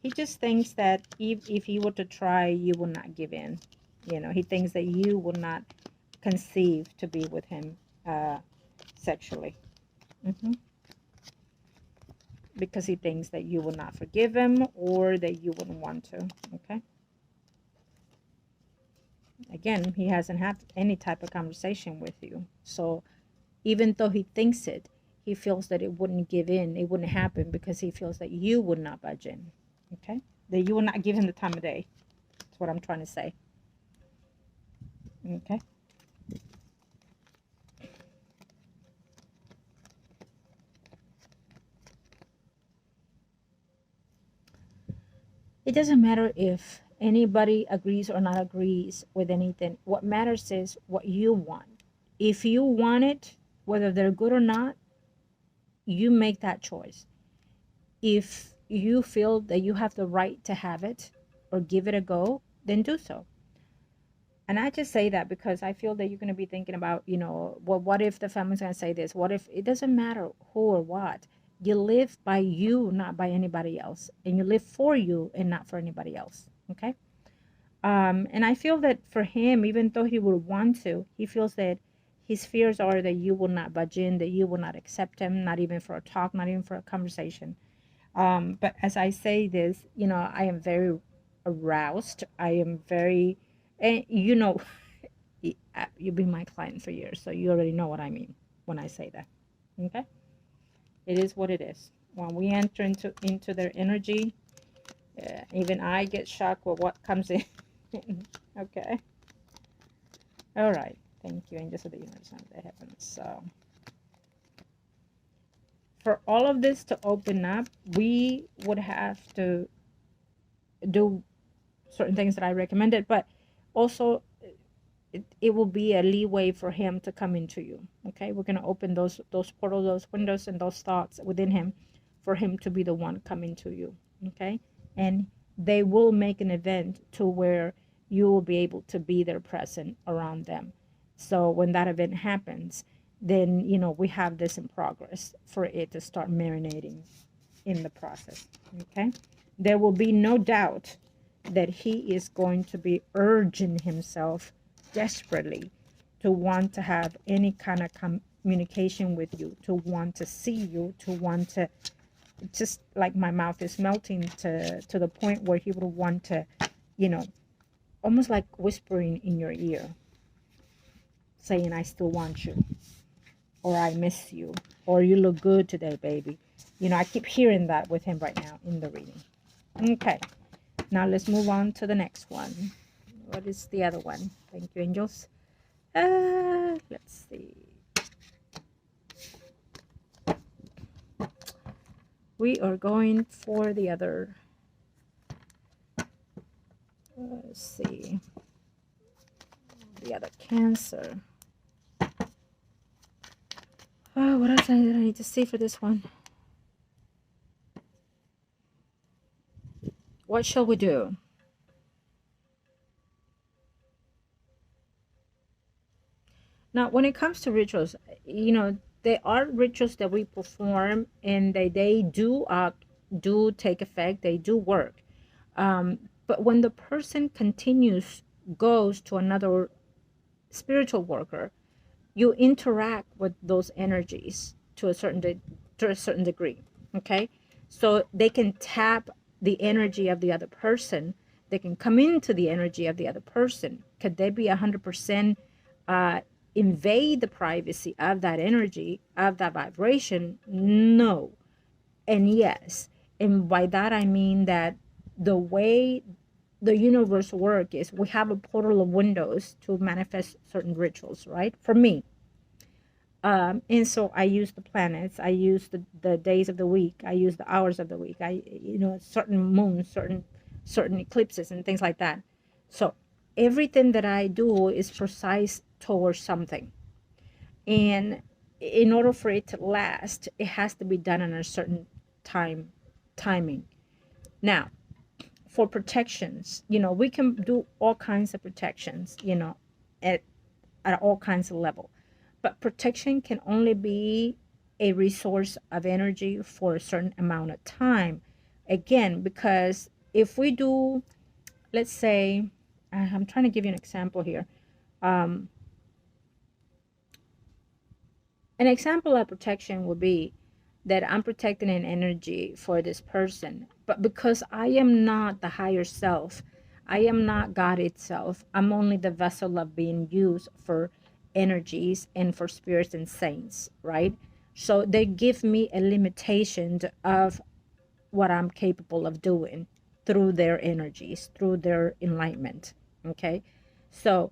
He just thinks that if he were to try, you will not give in. You know, he thinks that you will not conceive to be with him sexually. hmm Because he thinks that you will not forgive him or that you wouldn't want to. Okay. Again, he hasn't had any type of conversation with you. So even though he thinks it, he feels that it wouldn't give in, it wouldn't happen because he feels that you would not budge in. Okay. That you will not give him the time of day. That's what I'm trying to say. Okay. It doesn't matter if anybody agrees or not agrees with anything. What matters is what you want. If you want it, whether they're good or not, you make that choice. If you feel that you have the right to have it or give it a go, then do so. And I just say that because I feel that you're going to be thinking about, well, what if the family's going to say this? What if it doesn't matter who or what? You live by you, not by anybody else. And you live for you and not for anybody else. Okay. And I feel that for him, even though he would want to, he feels that his fears are that you will not budge in, that you will not accept him, not even for a talk, not even for a conversation. But as I say this, I am very aroused. I am very, and you've been my client for years, so you already know what I mean when I say that. Okay, it is what it is. When we enter into their energy, even I get shocked with what comes in. Okay. All right. Thank you, angels of the universe and the heavens. So, for all of this to open up, we would have to do certain things that I recommended, but also it will be a leeway for him to come into you. Okay, we're going to open those portals, those windows, and those thoughts within him for him to be the one coming to you. Okay, and they will make an event to where you will be able to be there present around them. So when that event happens, then we have this in progress for it to start marinating in the process. Okay, there will be no doubt that he is going to be urging himself desperately to want to have any kind of communication with you, to want to see you, to want to, just like my mouth is melting to the point where he would want to, almost like whispering in your ear, saying, I still want you, or I miss you, or you look good today, baby. I keep hearing that with him right now in the reading. Okay. Now let's move on to the next one. What is the other one? Thank you, angels. Let's see. We are going for the other. Let's see. The other Cancer. Oh, what else did I need to see for this one? What shall we do? Now, when it comes to rituals, there are rituals that we perform, and they do take effect. They do work. But when the person goes to another spiritual worker, you interact with those energies to a certain degree. Okay, so they can tap the energy of the other person. They can come into the energy of the other person. Could they be 100% invade the privacy of that energy, of that vibration? No. And yes. And by that I mean that the way the universe works is we have a portal of windows to manifest certain rituals, right? For me. And so I use the planets, I use the days of the week, I use the hours of the week, certain moons, certain eclipses and things like that. So everything that I do is precise towards something. And in order for it to last, it has to be done in a certain timing. Now, for protections, we can do all kinds of protections, at, at all kinds of level. But protection can only be a resource of energy for a certain amount of time. Again, because if we do, let's say, I'm trying to give you an example here. Um, an example of protection would be that I'm protecting an energy for this person, but because I am not the higher self, I am not God itself, I'm only the vessel of being used for energies and for spirits and saints, right? So they give me a limitation of what I'm capable of doing through their energies, through their enlightenment. Okay. So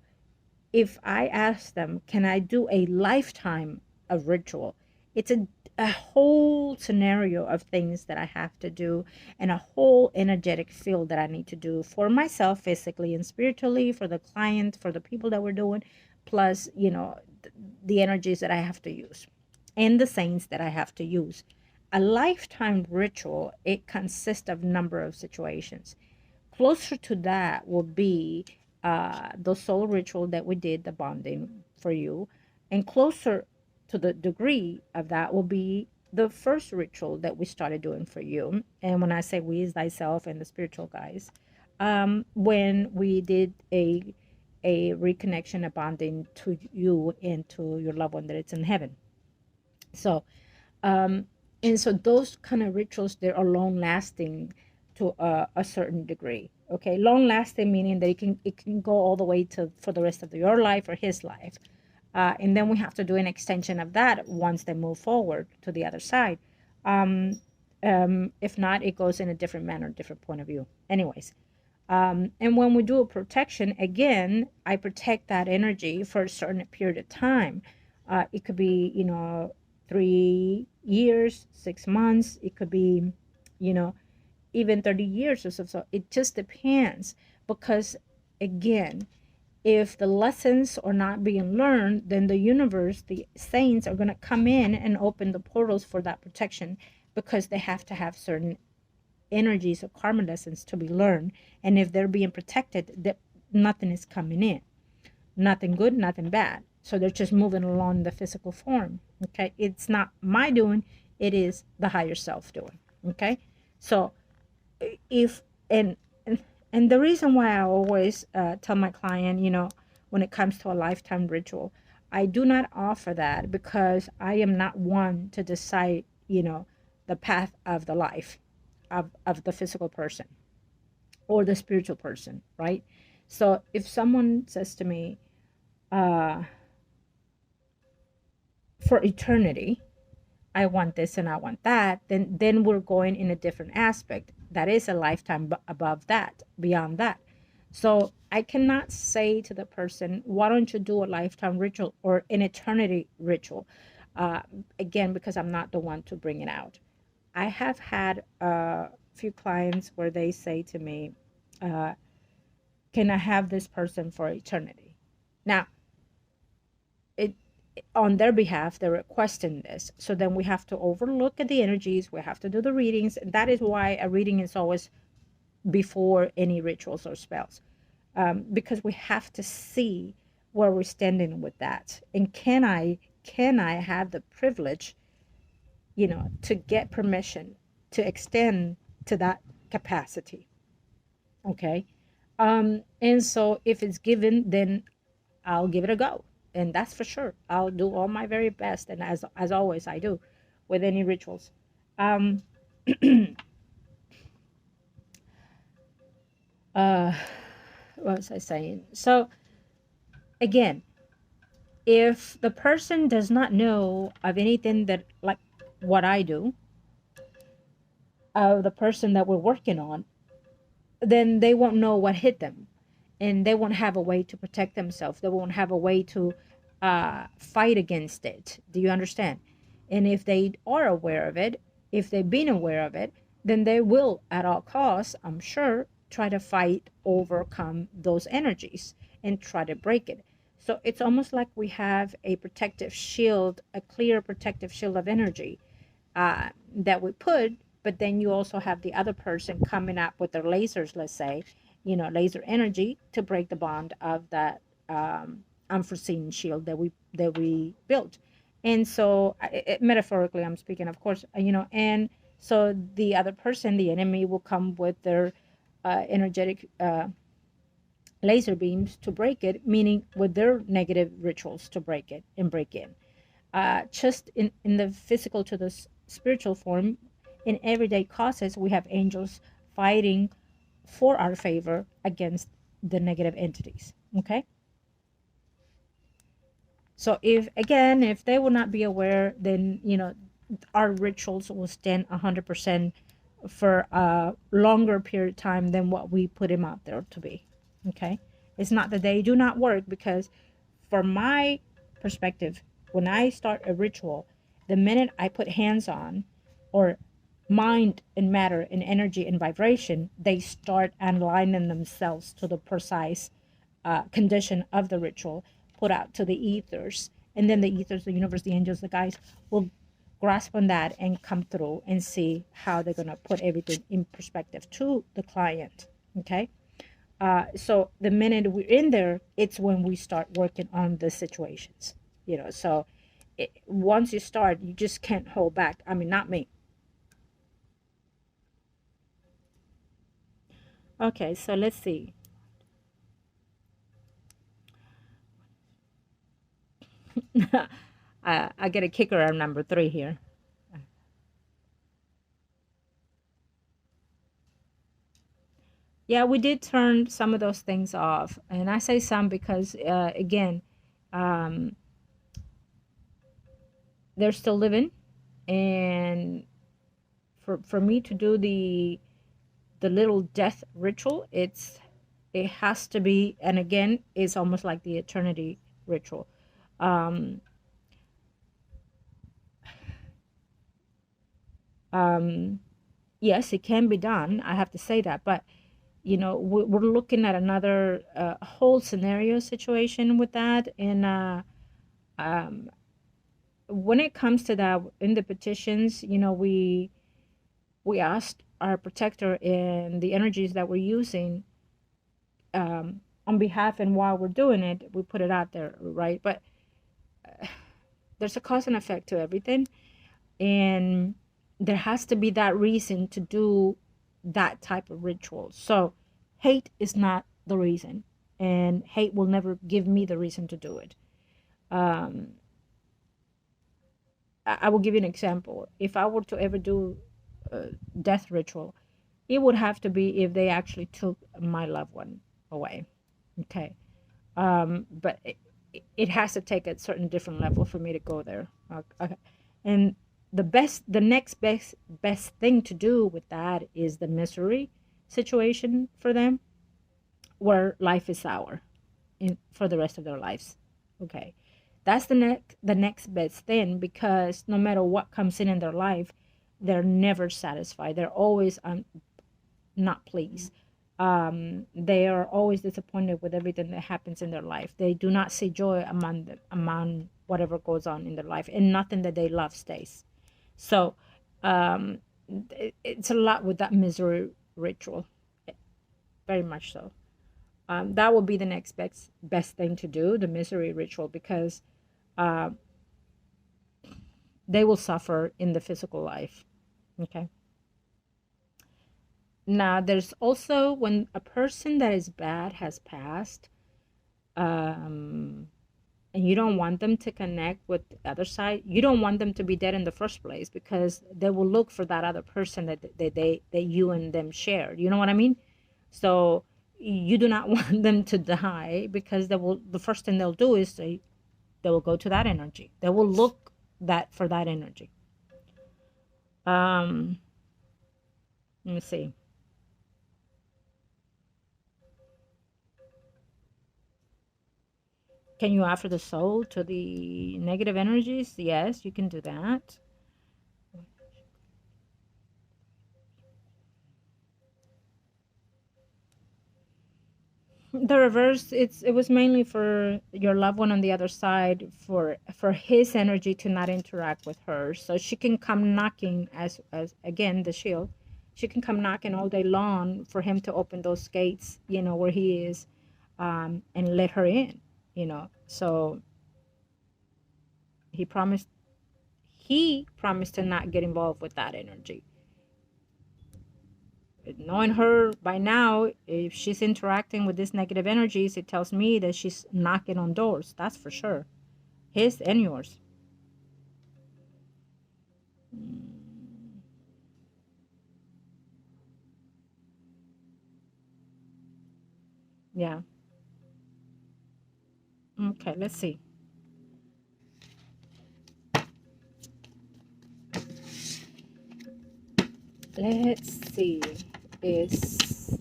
if I ask them, can I do a lifetime of ritual? It's a whole scenario of things that I have to do and a whole energetic field that I need to do for myself physically and spiritually, for the client, for the people that we're doing, plus, the energies that I have to use and the saints that I have to use. A lifetime ritual, it consists of number of situations. Closer to that will be the soul ritual that we did, the bonding for you. And closer to the degree of that will be the first ritual that we started doing for you. And when I say we, is thyself and the spiritual guys. When we did a reconnection, a bonding to you and to your loved one that it's in heaven. So um, and so those kind of rituals, they are long lasting to a certain degree. Okay, long lasting meaning that it can go all the way to for the rest of your life or his life. And then we have to do an extension of that once they move forward to the other side. um, if not, it goes in a different manner, different point of view. Anyways, and when we do a protection, again, I protect that energy for a certain period of time. It could be, 3 years, 6 months. It could be, you know, even 30 years or so. So it just depends. Because, again, if the lessons are not being learned, then the universe, the saints, are going to come in and open the portals for that protection, because they have to have certain energies or karma lessons to be learned. And if they're being protected, that nothing is coming in, nothing good, nothing bad. So they're just moving along in the physical form. Okay, it's not my doing, it is the higher self doing. Okay, so if and the reason why I always tell my client, when it comes to a lifetime ritual, I do not offer that because I am not one to decide, the path of the life of the physical person or the spiritual person, right? So if someone says to me, uh, for eternity, I want this and I want that, then we're going in a different aspect. That is a lifetime above that, beyond that. So I cannot say to the person, why don't you do a lifetime ritual or an eternity ritual? Uh, Again, because I'm not the one to bring it out. I have had a few clients where they say to me, uh, can I have this person for eternity? Now, it on their behalf, they're requesting this. So then we have to overlook at the energies, we have to do the readings, and that is why a reading is always before any rituals or spells, because we have to see where we're standing with that. And can I have the privilege, to get permission to extend to that capacity? Okay. And so if it's given, then I'll give it a go. And that's for sure. I'll do all my very best. And as always, I do with any rituals. Um, uh, what was I saying? So again, if the person does not know of anything that like what I do, of the person that we're working on, then they won't know what hit them, and they won't have a way to protect themselves. They won't have a way to fight against it. Do you understand? And if they are aware of it, if they've been aware of it, then they will at all costs, I'm sure, try to fight, overcome those energies and try to break it. So it's almost like we have a protective shield, a clear protective shield of energy that we put, but then you also have the other person coming up with their lasers, let's say, laser energy to break the bond of that unforeseen shield that we built. And so, metaphorically, I'm speaking, of course, and so the other person, the enemy, will come with their energetic laser beams to break it, meaning with their negative rituals to break it and break in. Just in the physical to the spiritual form, in everyday causes, we have angels fighting for our favor against the negative entities. Okay? So if they will not be aware, then our rituals will stand 100% for a longer period of time than what we put them out there to be. Okay? It's not that they do not work, because from my perspective, when I start a ritual, the minute I put hands on, or mind and matter and energy and vibration, they start aligning themselves to the precise condition of the ritual put out to the ethers. And then the ethers, the universe, the angels, the guides will grasp on that and come through and see how they're going to put everything in perspective to the client. Okay? So the minute we're in there, it's when we start working on the situations. So once you start, you just can't hold back. I mean, not me. Okay, so let's see. I get a kicker on number 3 here. Yeah, we did turn some of those things off. And I say some because, again, um, they're still living. And for me to do the little death ritual, it has to be, and again, it's almost like the eternity ritual. Um, um, yes, it can be done. I have to say that, but we're looking at another whole scenario situation with that. And um, when it comes to that, in the petitions, we asked our protector and the energies that we're using, on behalf, and while we're doing it, we put it out there, right? But there's a cause and effect to everything, and there has to be that reason to do that type of ritual. So hate is not the reason, and hate will never give me the reason to do it. um, I will give you an example. If I were to ever do a death ritual, it would have to be if they actually took my loved one away. Okay. But it has to take a certain different level for me to go there. Okay. And the next best thing to do with that is the misery situation for them, where life is sour for the rest of their lives. Okay. That's the next best thing, because no matter what comes in their life, they're never satisfied. They're always not pleased. They are always disappointed with everything that happens in their life. They do not see joy among whatever goes on in their life, and nothing that they love stays. So um, it's a lot with that misery ritual, very much so. That would be the next best thing to do, the misery ritual, because uh, they will suffer in the physical life. Okay. Now, there's also when a person that is bad has passed, um, and you don't want them to connect with the other side. You don't want them to be dead in the first place, because they will look for that other person that you and them shared. You know what I mean? So you do not want them to die, because the first thing they'll do is they will go to that energy. They will look that for that energy. Um, Let me see. Can you offer the soul to the negative energies? Yes, you can do that. The reverse, it was mainly for your loved one on the other side, for his energy to not interact with her, so she can come knocking, as again the shield, she can come knocking all day long for him to open those gates, where he is, and let her in, so he promised he promised to not get involved with that energy. Knowing her by now, if she's interacting with these negative energies, it tells me that she's knocking on doors. That's for sure. His and yours. Yeah. Okay, let's see. Let's see. Is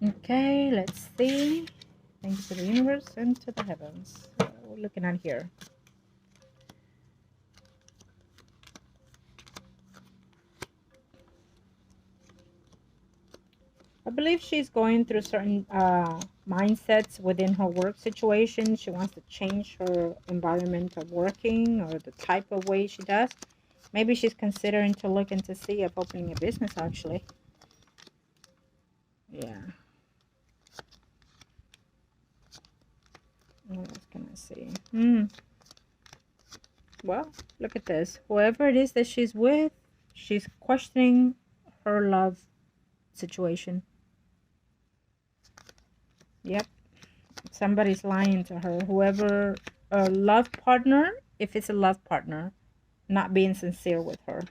okay, let's see. Thank you to the universe and to the heavens. What we're looking at here. I believe she's going through certain mindsets within her work situation. She wants to change her environment of working or the type of way she does. Maybe she's considering to look into see of opening a business actually. Yeah. What else can I see? Well, look at this. Whoever it is that she's with, she's questioning her love situation. Yep. Somebody's lying to her. Whoever, a love partner, if it's a love partner, not being sincere with her.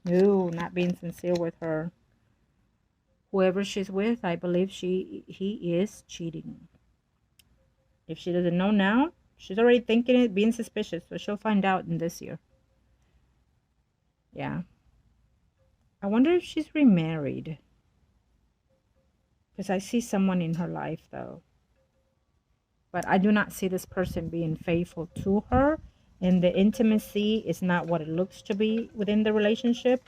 No, not being sincere with her. Whoever she's with, I believe he is cheating. If she doesn't know now, she's already thinking it, being suspicious, so she'll find out in this year. Yeah. I wonder if she's remarried. Because I see someone in her life, though. But I do not see this person being faithful to her. And the intimacy is not what it looks to be within the relationship.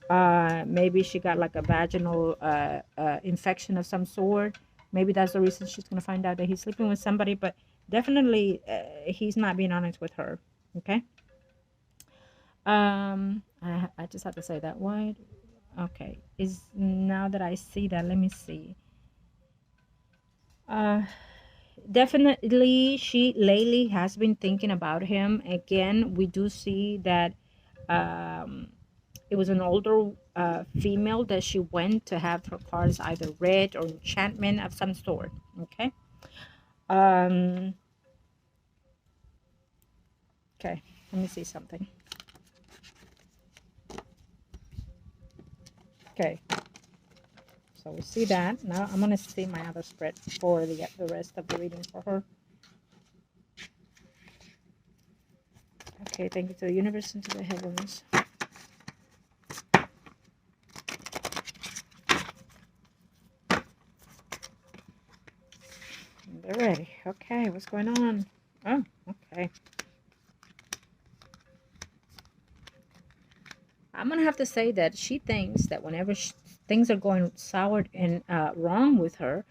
Maybe she got like a vaginal infection of some sort. Maybe that's the reason she's going to find out that he's sleeping with somebody. But definitely he's not being honest with her. Okay. I just have to say that. Why? Okay. Is now that I see that, let me see. Definitely she lately has been thinking about him again. We do see that it was an older female that she went to have her cards either read or enchantment of some sort. Okay. Okay, let me see something. Okay, so we see that. Now I'm going to see my other spread for the rest of the reading for her. Okay, thank you to the universe and to the heavens. They're ready. Okay, what's going on? Oh, okay. I'm going to have to say that she thinks that whenever things are going sour and wrong with her,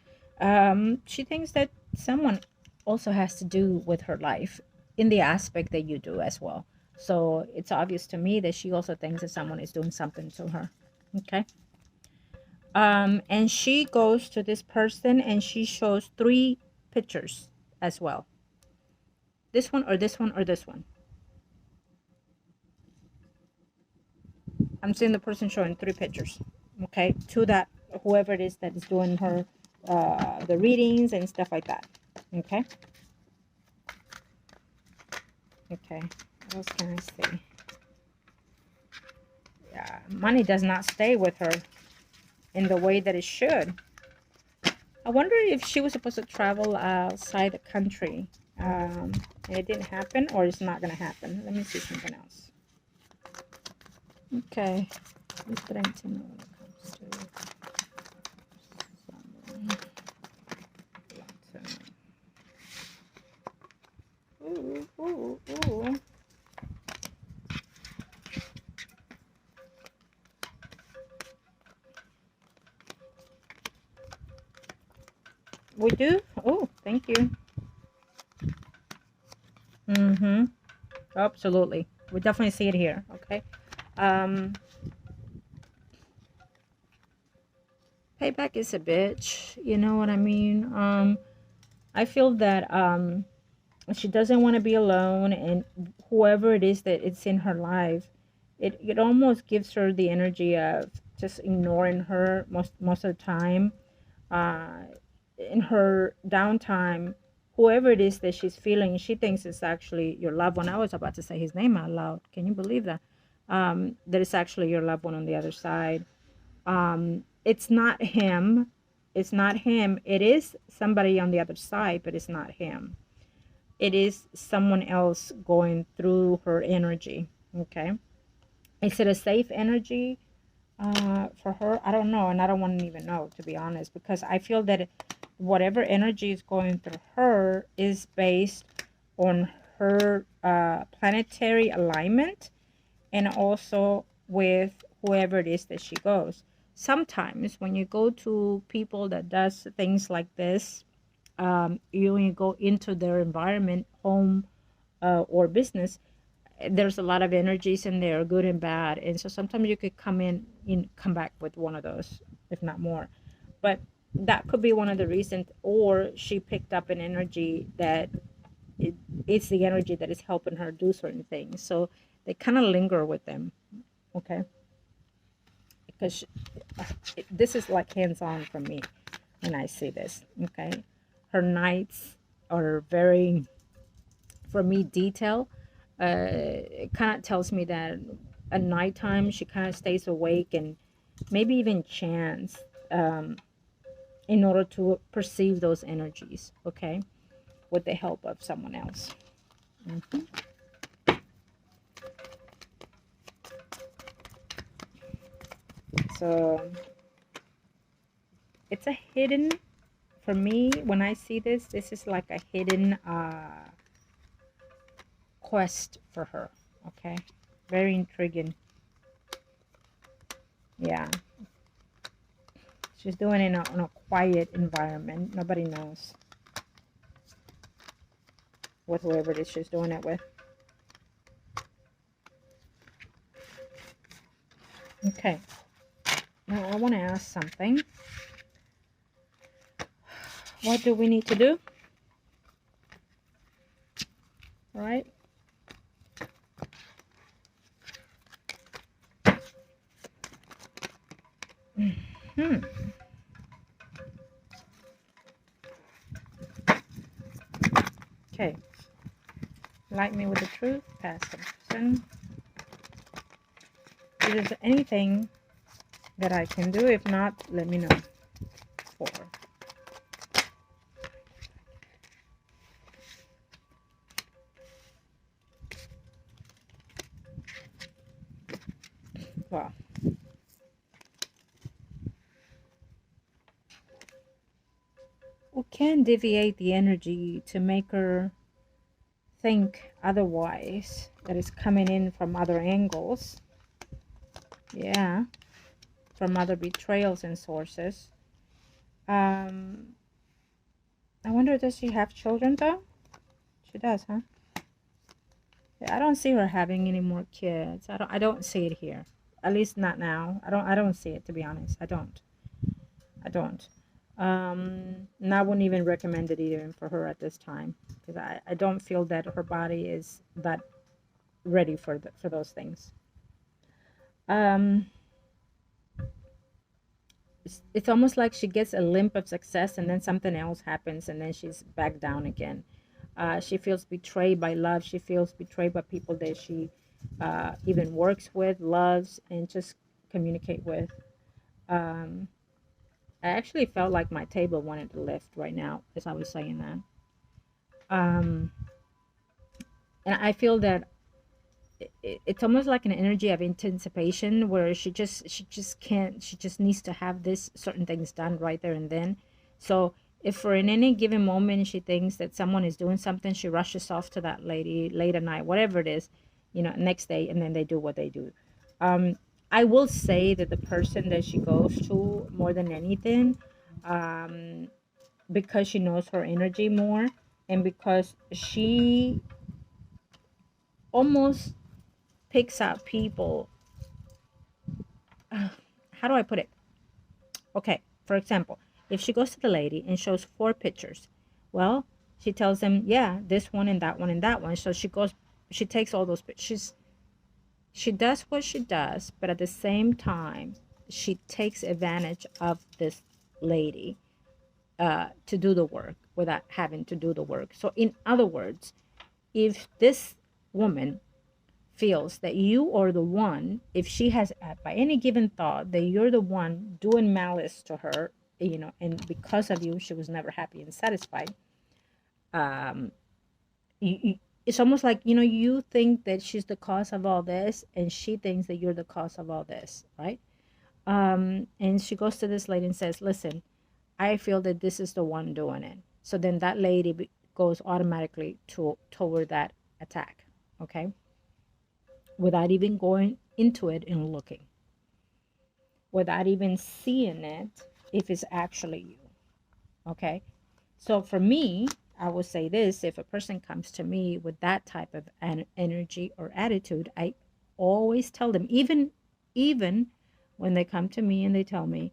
she thinks that someone also has to do with her life in the aspect that you do as well. So it's obvious to me that she also thinks that someone is doing something to her. Okay. And she goes to this person and she shows 3 pictures as well. This one or this one or this one. I'm seeing the person showing 3 pictures. Okay, to that whoever it is that is doing her the readings and stuff like that. Okay. Okay. What else can I say? Yeah, money does not stay with her in the way that it should. I wonder if she was supposed to travel outside the country and it didn't happen, or it's not going to happen. Let me see something else. Okay. Strengthen when it comes to someone. Ooh, ooh, ooh. We do? Oh, thank you. Mm-hmm. Absolutely. We definitely see it here. Okay. Um, Payback is a bitch. You know what I mean? I feel that she doesn't want to be alone, and whoever it is that it's in her life, it almost gives her the energy of just ignoring her most of the time. uh, in her downtime, whoever it is that she's feeling, she thinks it's actually your loved one. I was about to say his name out loud. Can you believe that? That it's actually your loved one on the other side. It's not him. It's not him. It is somebody on the other side, but it's not him. It is someone else going through her energy. Okay. Is it a safe energy? For her, I don't know, and I don't want to even know, to be honest, because I feel that whatever energy is going through her is based on her planetary alignment, and also with whoever it is that she goes. Sometimes when you go to people that does things like this, you go into their environment, home, or business, there's a lot of energies in there, good and bad, and so sometimes you could come back with one of those, if not more. But that could be one of the reasons, or she picked up an energy that it, it's the energy that is helping her do certain things, so they kind of linger with them. Okay. Because this is like hands-on for me when I see this. Okay. Her nights are very, for me, detailed. It kind of tells me that at nighttime she kind of stays awake and maybe even chants, um, in order to perceive those energies, okay, with the help of someone else. Hmm. So it's a hidden, for me, when I see this is like a hidden quest for her, okay, very intriguing. Yeah, she's doing it in a quiet environment, nobody knows, with whoever it is she's doing it with. Okay, now I want to ask something. What do we need to do? All right. Hmm. Okay. Light me with the truth. Pass the person. Is there anything that I can do? If not, let me know. 4. Well, we can deviate the energy to make her think otherwise, that is coming in from other angles. Yeah, from other betrayals and sources. Um, I wonder, does she have children though? She does, huh? Yeah, I don't see her having any more kids. I don't see it here. At least not now. I don't see it, to be honest. I don't. And I wouldn't even recommend it even for her at this time, because I don't feel that her body is that ready for those things. Um, it's almost like she gets a limp of success and then something else happens and then she's back down again. She feels betrayed by love. She feels betrayed by people that she even works with, loves, and just communicate with. Um, I actually felt like my table wanted to lift right now as I was saying that. And I feel that it's almost like an energy of anticipation where she just needs to have this certain things done right there and then. So if for in any given moment she thinks that someone is doing something, she rushes off to that lady late at night, whatever it is, next day, and then they do what they do. um I will say that the person that she goes to more than anything, um because she knows her energy more, and because she almost picks out people. How do I put it? Okay, for example, if she goes to the lady and shows 4 pictures, well, she tells them, yeah, this one and that one and that one. So she takes all those pictures. She does what she does, but at the same time, she takes advantage of this lady to do the work without having to do the work. So, in other words, if this woman feels that you are the one, if she has by any given thought that you're the one doing malice to her, and because of you she was never happy and satisfied, um it's almost like, you think that she's the cause of all this and she thinks that you're the cause of all this, right? And she goes to this lady and says, listen, I feel that this is the one doing it. So then that lady goes automatically toward that attack, okay, without even going into it and looking, without even seeing it if it's actually you. Okay. So for me, I would say this: if a person comes to me with that type of energy or attitude, I always tell them, even when they come to me and they tell me,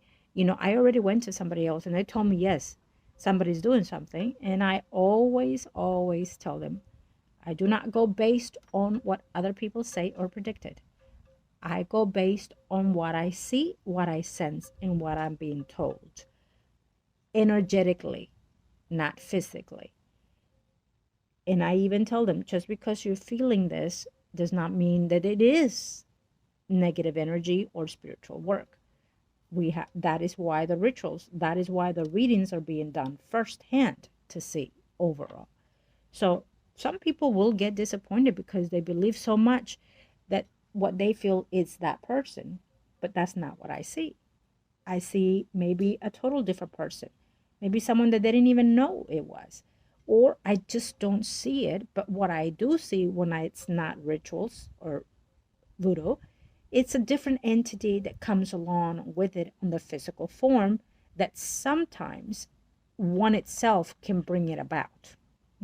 I already went to somebody else and they told me, yes, somebody's doing something. And I always tell them, I do not go based on what other people say or predicted. I go based on what I see, what I sense, and what I'm being told. Energetically, not physically. And I even tell them, just because you're feeling this does not mean that it is negative energy or spiritual work. That is why the rituals, that is why the readings are being done firsthand to see overall. So some people will get disappointed because they believe so much that what they feel is that person, but that's not what I see. I see maybe a total different person, maybe someone that they didn't even know it was, or I just don't see it. But what I do see when it's not rituals or voodoo, it's a different entity that comes along with it in the physical form that sometimes one itself can bring it about.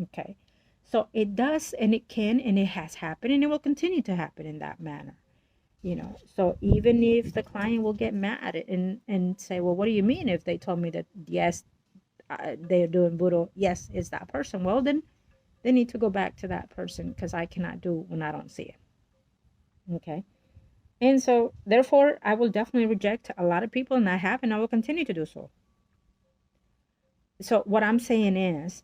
Okay. So it does, and it can, and it has happened, and it will continue to happen in that manner. So even if the client will get mad and say, well, what do you mean if they told me that, yes, they're doing voodoo, yes, it's that person? Well, then they need to go back to that person, because I cannot do when I don't see it. Okay. And so therefore I will definitely reject a lot of people, and I have, and I will continue to do so. So what I'm saying is,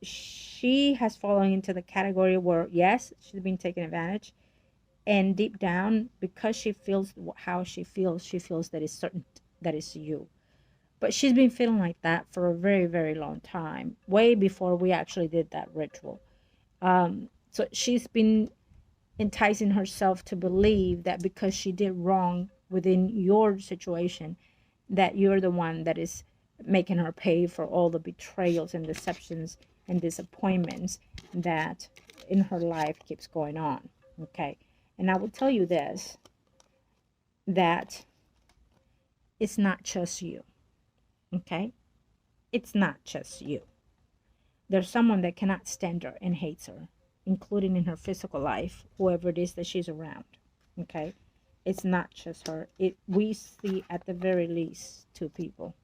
she has fallen into the category where, yes, she's been taken advantage, and deep down, because she feels how she feels that it's certain that it's you. But she's been feeling like that for a very, very long time, way before we actually did that ritual. So she's been enticing herself to believe that because she did wrong within your situation, that you're the one that is making her pay for all the betrayals and deceptions and disappointments that in her life keeps going on. Okay. And I will tell you this, that it's not just you. Okay. It's not just you. There's someone that cannot stand her and hates her, including in her physical life, whoever it is that she's around. Okay. It's not just her. We see at the very least 2 people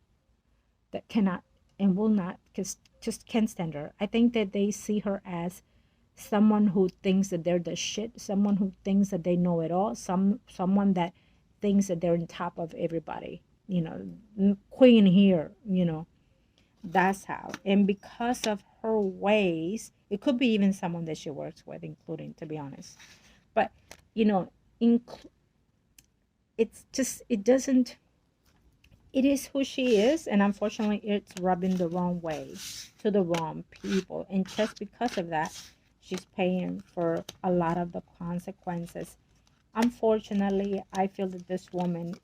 that cannot and will not, because just can't stand her. I think that they see her as someone who thinks that they're the shit, someone who thinks that they know it all, someone that thinks that they're on top of everybody, queen here, that's how. And because of her ways, it could be even someone that she works with, including, to be honest. But it's just, it doesn't, it is who she is, and unfortunately it's rubbing the wrong way to the wrong people. And just because of that, she's paying for a lot of the consequences. Unfortunately, I feel that this woman,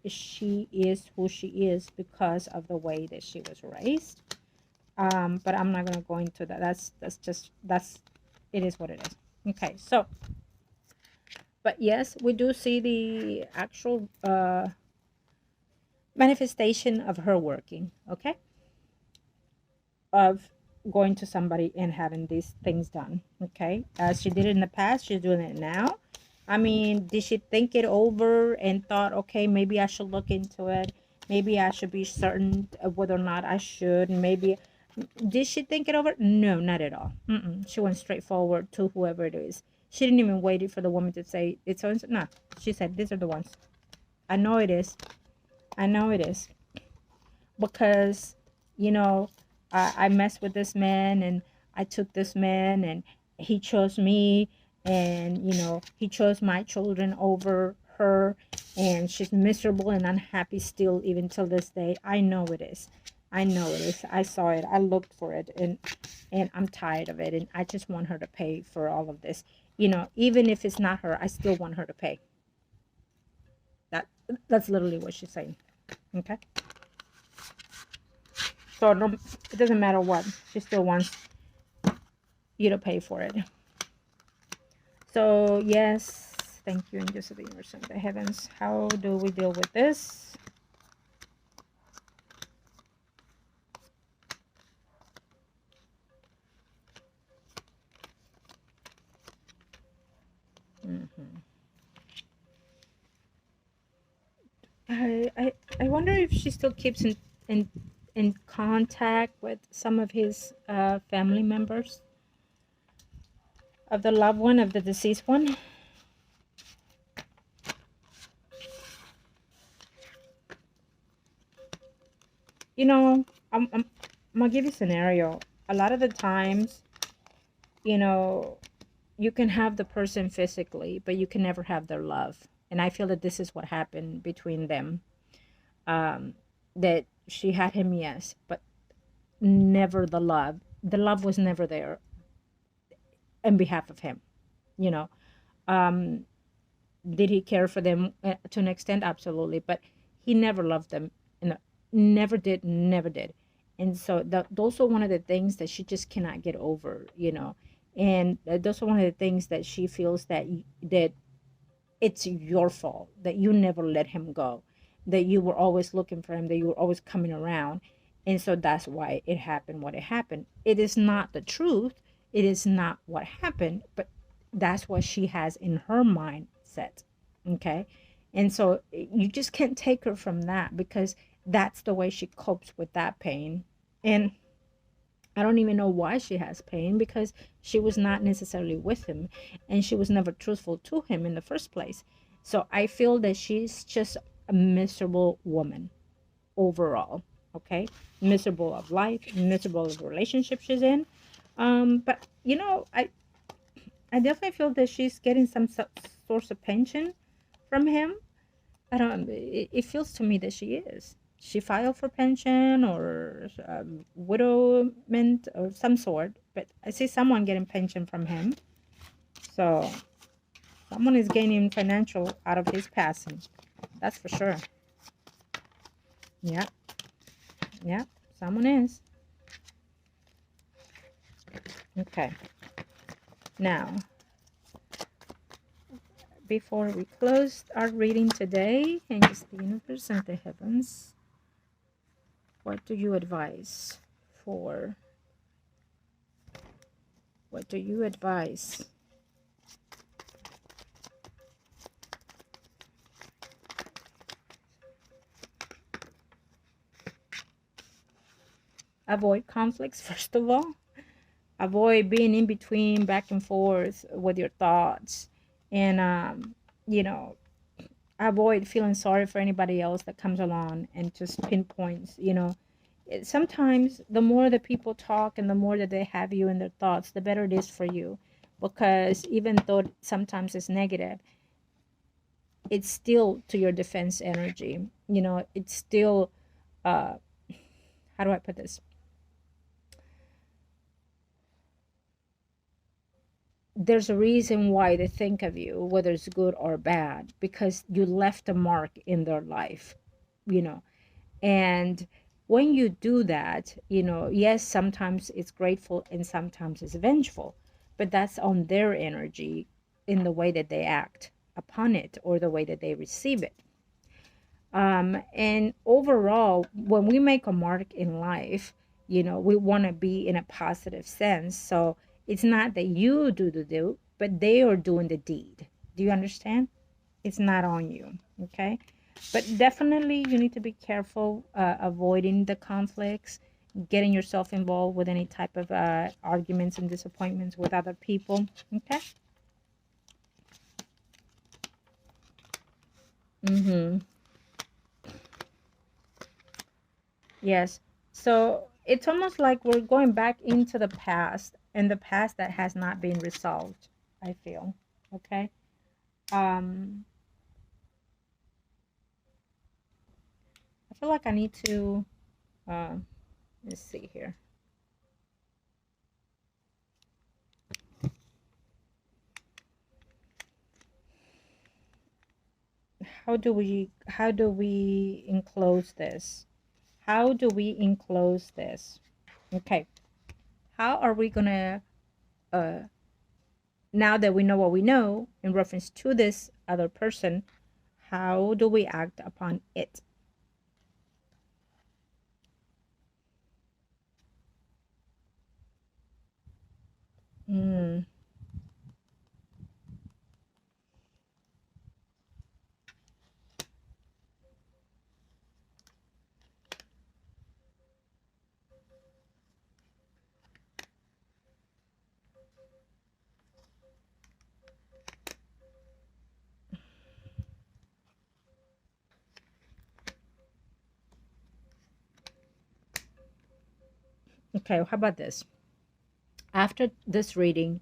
she is who she is because of the way that she was raised. But I'm not gonna go into that. That's just that's it is what it is. Okay, so but yes, we do see the actual manifestation of her working. Okay, of going to somebody and having these things done. Okay, as she did it in the past, she's doing it now. I mean, did she think it over and thought, okay, maybe I should look into it? Maybe I should be certain of whether or not I should. Maybe did she think it over? No, not at all. She went straight forward to whoever it is. She didn't even wait for the woman to say it's so. No, she said these are the ones. I know it is. I know it is because you know I messed with this man and I took this man and he chose me and he chose my children over her and she's miserable and unhappy still even till this day. I know it is. I know it is. I saw it. I looked for it and I'm tired of it and I just want her to pay for all of this. Even if it's not her, I still want her to pay. That's literally what she's saying. Okay? So no, it doesn't matter what. She still wants you to pay for it. So yes, thank you, angels of the universe and the heavens. How do we deal with this? Mm-hmm. I wonder if she still keeps in contact with some of his family members of the loved one of the deceased one. I'm gonna give you a scenario. A lot of the times, you know, you can have the person physically, but you can never have their love. And I feel that this is what happened between them. That she had him, yes, but never the love. The love was never there on behalf of him. You know, um, did he care for them to an extent? Absolutely, but he never loved them. Never did, never did. And so those are one of the things that she just cannot get over. And those are one of the things that she feels that it's your fault that you never let him go, that you were always looking for him, that you were always coming around. And so that's why it happened what it happened. It is not the truth. It is not what happened, but that's what she has in her mindset. Okay. And so you just can't take her from that because that's the way she copes with that pain. And I don't even know why she has pain because she was not necessarily with him and she was never truthful to him in the first place. So I feel that she's just a miserable woman overall. Okay. Miserable of life, miserable of the relationship she's in. But I definitely feel that she's getting some source of pension from him. I don't. It feels to me that she is. She filed for pension or widowment or some sort, but I see someone getting pension from him. So someone is gaining financial out of his passing. That's for sure. Yeah, yeah, someone is. Okay. Now, before we close our reading today, angels, the universe, and the heavens, what do you advise for? What do you advise? Avoid conflicts, first of all. Avoid being in between, back and forth with your thoughts. And, you know, avoid feeling sorry for anybody else that comes along and just pinpoints, sometimes the more that people talk and the more that they have you in their thoughts, the better it is for you. Because even though sometimes it's negative, it's still to your defense energy. It's still, uh, how do I put this? there's a reason why they think of you, whether it's good or bad, because you left a mark in their life, you know. And when you do that, yes, sometimes it's grateful and sometimes it's vengeful, but that's on their energy in the way that they act upon it or the way that they receive it. And overall, when we make a mark in life, we want to be in a positive sense. So it's not that you do the do, but they are doing the deed. Do you understand? It's not on you. Okay. But definitely, you need to be careful avoiding the conflicts, getting yourself involved with any type of arguments and disappointments with other people. Okay. Mm-hmm. Yes. So it's almost like we're going back into the past, and the past that has not been resolved, I feel. Okay. Um, I feel like I need to, uh, let's see here. How do we enclose this? How do we enclose this? Okay. How are we gonna, uh, now that we know what we know in reference to this other person, how do we act upon it? Mm. Okay, how about this? After this reading,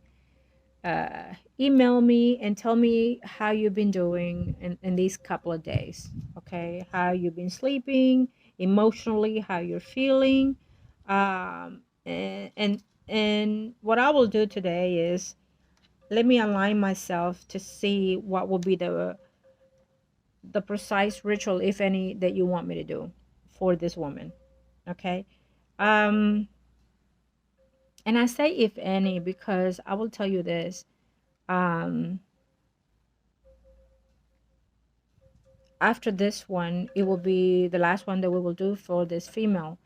email me and tell me how you've been doing in these couple of days. Okay, how you've been sleeping, emotionally, how you're feeling. And what I will do today is let me align myself to see what will be the precise ritual, if any, that you want me to do for this woman. Okay. Um, and I say if any because I will tell you this. Um, After this one, it will be the last one that we will do for this female,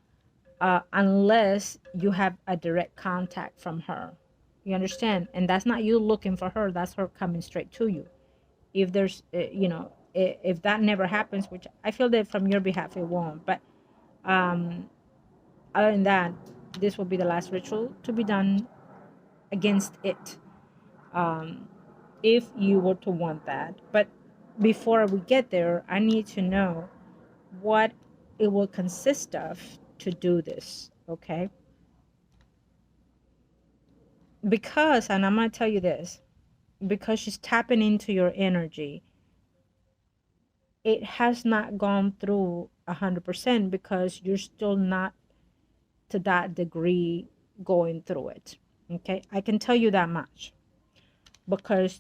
unless you have a direct contact from her. You understand? And that's not you looking for her, that's her coming straight to you. If there's, if that never happens, which I feel that from your behalf it won't, but um, other than that, this will be the last ritual to be done against it. Um, if you were to want that. But before we get there, I need to know what it will consist of to do this, okay? Because, and I'm going to tell you this, because she's tapping into your energy, it has not gone through 100% because you're still not to that degree going through it, okay? I can tell you that much because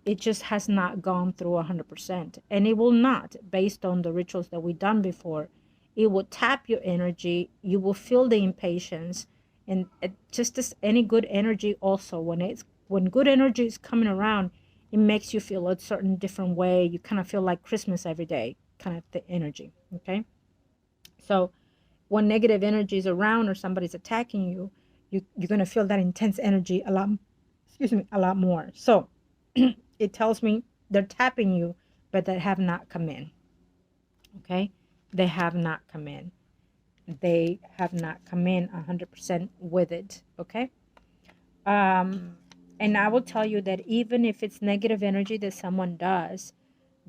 it just has not gone through 100%, and it will not, based on the rituals that we've done before. It will tap your energy, you will feel the impatience, and just as any good energy also, when good energy is coming around, it makes you feel a certain different way. You kind of feel like Christmas every day, kind of the energy. Okay, so when negative energy is around or somebody's attacking you, you're going to feel that intense energy a lot, excuse me, a lot more. So it tells me they're tapping you, but they have not come in. Okay, they have not come in. They have not come in 100% with it. Okay. um and I will tell you that even if it's negative energy that someone does,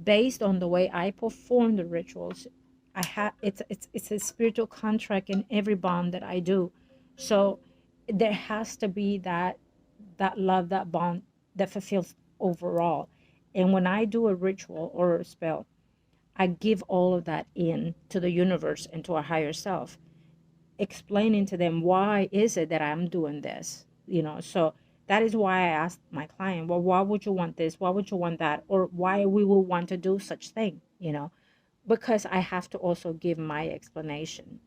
based on the way I perform the rituals, I have it's a spiritual contract in every bond that I do. So there has to be that love, that bond that fulfills overall. And when I do a ritual or a spell, I give all of that in to the universe and to a higher self, explaining to them why is it that I'm doing this. So That is why I asked my client, well, why would you want this? Why would you want that? Or why we will want to do such thing, because I have to also give my explanation,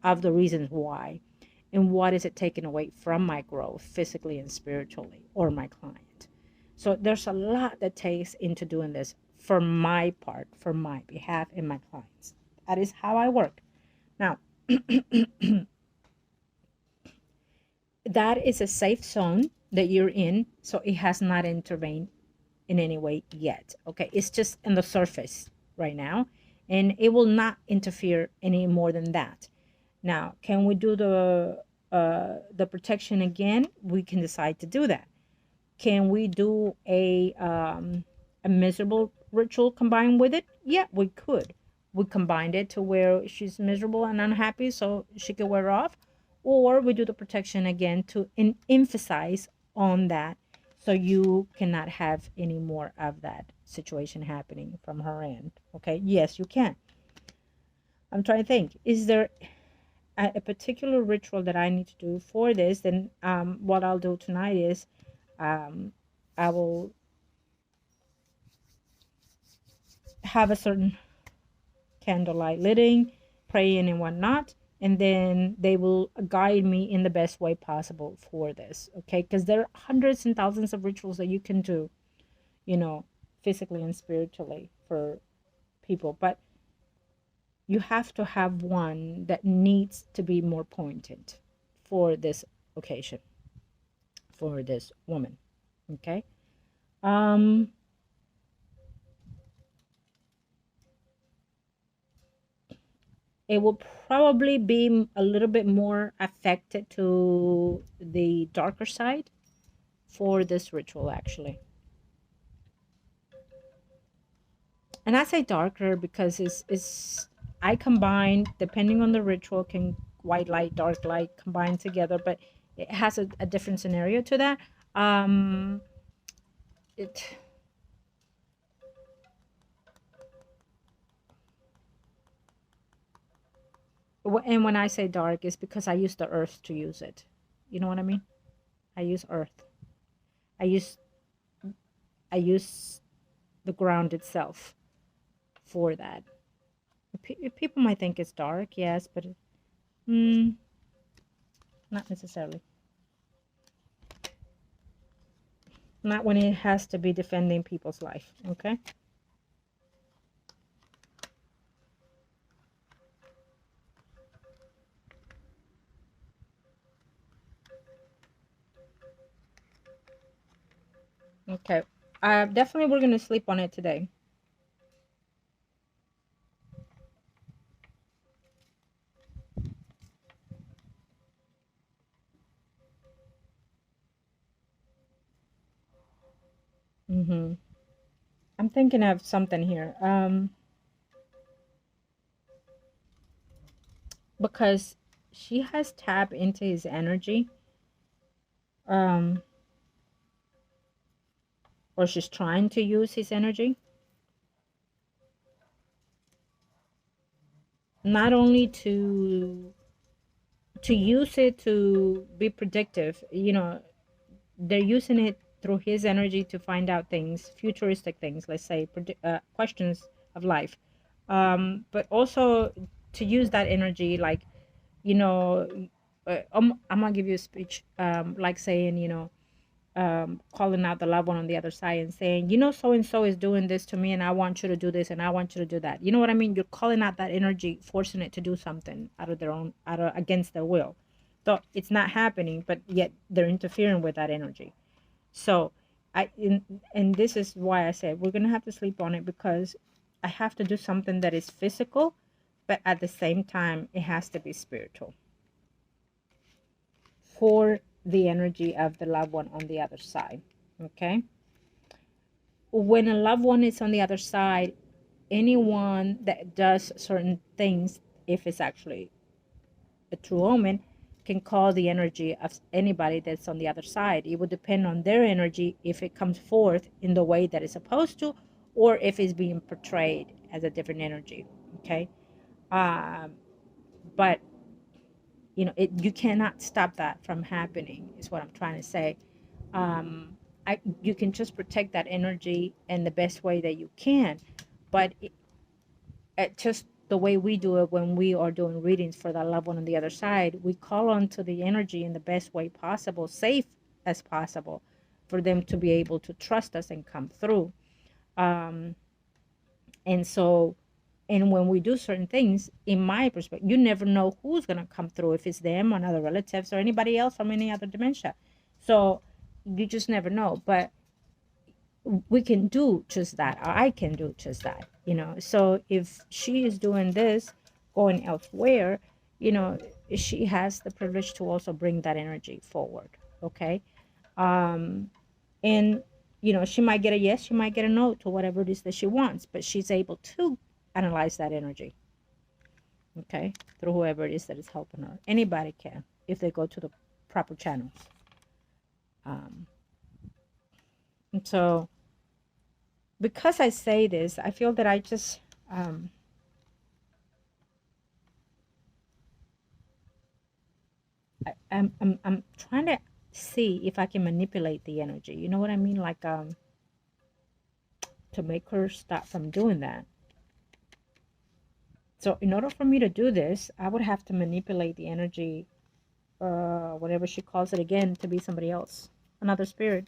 of the reasons why and what is it taking away from my growth physically and spiritually or my client. So there's a lot that takes into doing this for my part, for my behalf and my clients. That is how I work. Now, that is a safe zone that you're in, so it has not intervened in any way yet. Okay, it's just in the surface right now, and it will not interfere any more than that. Now, can we do the protection again? We can decide to do that. Can we do a miserable ritual combined with it? Yeah, we could. We combined it to where she's miserable and unhappy so she could wear off, or we do the protection again to emphasize on that so you cannot have any more of that situation happening from her end. Okay, yes, you can. I'm trying to think, is there a particular ritual that I need to do for this? Then what I'll do tonight is um, I will have a certain candlelight lighting, praying and whatnot, and then they will guide me in the best way possible for this. Okay, because there are hundreds and thousands of rituals that you can do, you know, physically and spiritually for people, but you have to have one that needs to be more pointed for this occasion, for this woman. Okay. Um, it will probably be a little bit more affected to the darker side for this ritual, actually. And I say darker because it's I combine, depending on the ritual, can white light, dark light combine together, but it has a different scenario to that. Um, it and when I say dark, it's because I use the earth to use it. You know what I mean? I use earth. I use I use the ground itself for that. People might think it's dark, yes, but mm, not necessarily. Not when it has to be defending people's life. Okay. Okay. Definitely we're gonna sleep on it today. Mm-hmm. I'm thinking of something here. Because she has tapped into his energy. Um, or she's trying to use his energy. Not only to use it to be predictive, they're using it through his energy to find out things, futuristic things, let's say, questions of life. But also to use that energy, like, you know, I'm gonna give you a speech, like saying, calling out the loved one on the other side and saying, so and so is doing this to me, and I want you to do this, and I want you to do that. You know what I mean? You're calling out that energy, forcing it to do something out of against their will. So it's not happening, but yet they're interfering with that energy. So and this is why I said we're gonna have to sleep on it, because I have to do something that is physical, but at the same time it has to be spiritual for the energy of the loved one on the other side. Okay. When a loved one is on the other side, anyone that does certain things, if it's actually a true omen, can call the energy of anybody that's on the other side. It would depend on their energy if it comes forth in the way that it's supposed to, or if it's being portrayed as a different energy. Okay. um, but you cannot stop that from happening, is what I'm trying to say. You can just protect that energy in the best way that you can. But just the way we do it when we are doing readings for that loved one on the other side, we call on to the energy in the best way possible, safe as possible, for them to be able to trust us and come through. Um, and so, and when we do certain things, in my perspective, you never know who's going to come through, if it's them or other relatives or anybody else from any other dimension. So you just never know. But we can do just that, or I can do just that, so if she is doing this, going elsewhere, you know she has the privilege to also bring that energy forward. Okay. um and she might get a yes, she might get a no to whatever it is that she wants, but she's able to analyze that energy, okay, through whoever it is that is helping her. Anybody can, if they go to the proper channels. um and so, because I say this, I feel that I just I'm trying to see if I can manipulate the energy. You know what I mean? Like to make her stop from doing that. So in order for me to do this, I would have to manipulate the energy, whatever she calls it again, to be somebody else, another spirit.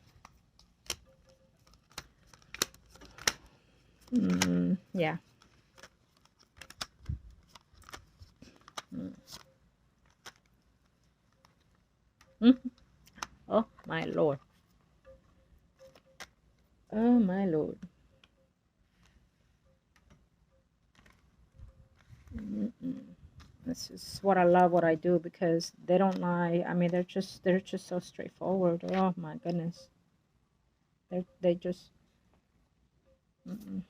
Yeah. Mm. Mm. Oh my lord. Oh my lord. Mm-mm. This is what I love, what I do, because they don't lie. I mean, they're just so straightforward. Oh my goodness. They just. Mm-mm.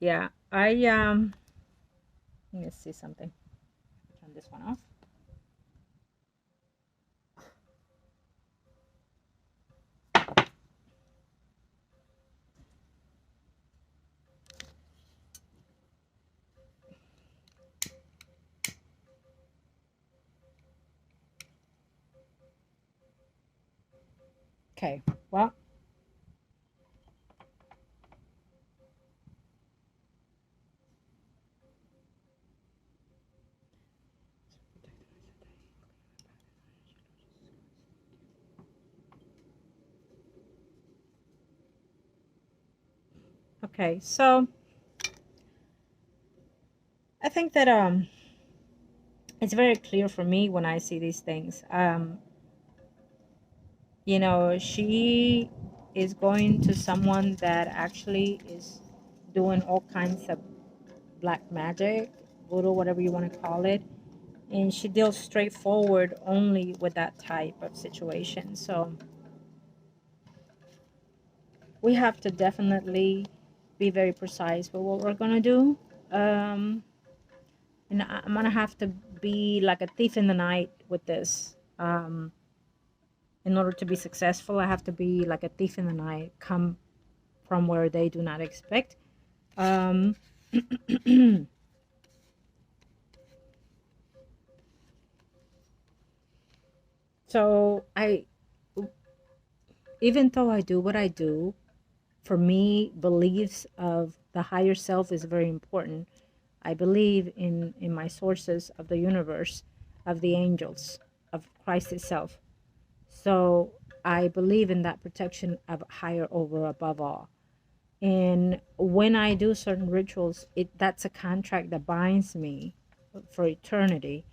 Yeah, let me see something. Turn this one off. Okay. Well, okay. So I think that it's very clear for me when I see these things. She is going to someone that actually is doing all kinds of black magic, voodoo, whatever you want to call it. And she deals straightforward only with that type of situation. So we have to definitely be very precise with what we're going to do. Um, and I'm going to have to be like a thief in the night with this. In order to be successful, I have to be like a thief in the night, come from where they do not expect. Um, so even though I do what I do, for me, beliefs of the higher self is very important. I believe in my sources of the universe, of the angels, of Christ itself. So I believe in that protection of higher over above all. And when I do certain rituals, that's a contract that binds me for eternity.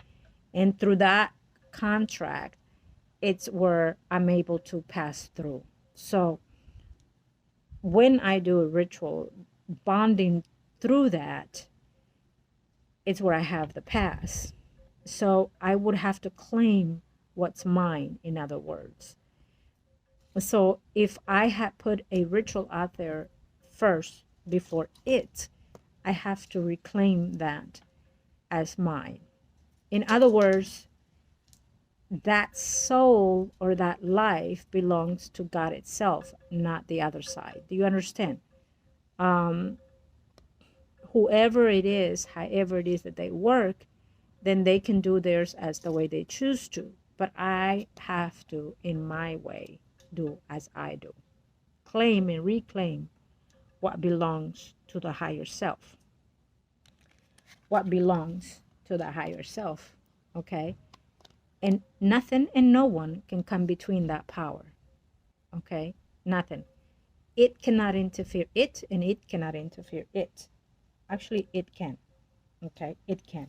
And through that contract, it's where I'm able to pass through. So when I do a ritual, bonding through that, it's where I have the pass. So I would have to claim what's mine, in other words. So if I had put a ritual out there first before it, I have to reclaim that as mine. In other words, that soul or that life belongs to God itself, not the other side. Do you understand? Um, whoever it is, however it is that they work, then they can do theirs as the way they choose to. But I have to, in my way, do as I do. Claim and reclaim what belongs to the higher self. What belongs to the higher self, okay? And nothing and no one can come between that power, okay? Nothing. It cannot interfere it, and it cannot interfere it. Actually, it can, okay? It can.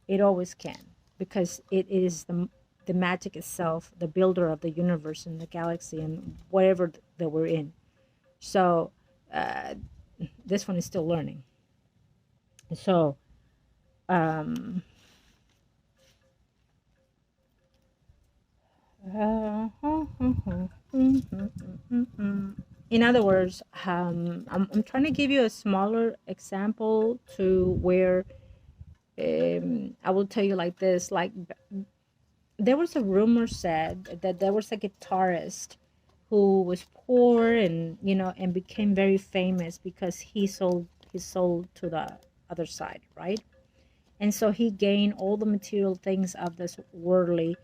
It always can, because it is the magic itself, the builder of the universe and the galaxy and whatever that we're in. So this one is still learning. So in other words, I'm trying to give you a smaller example to where I will tell you like this. Like, there was a rumor said that there was a guitarist who was poor and, you know, and became very famous because he sold his soul to the other side, right? And so he gained all the material things of this worldly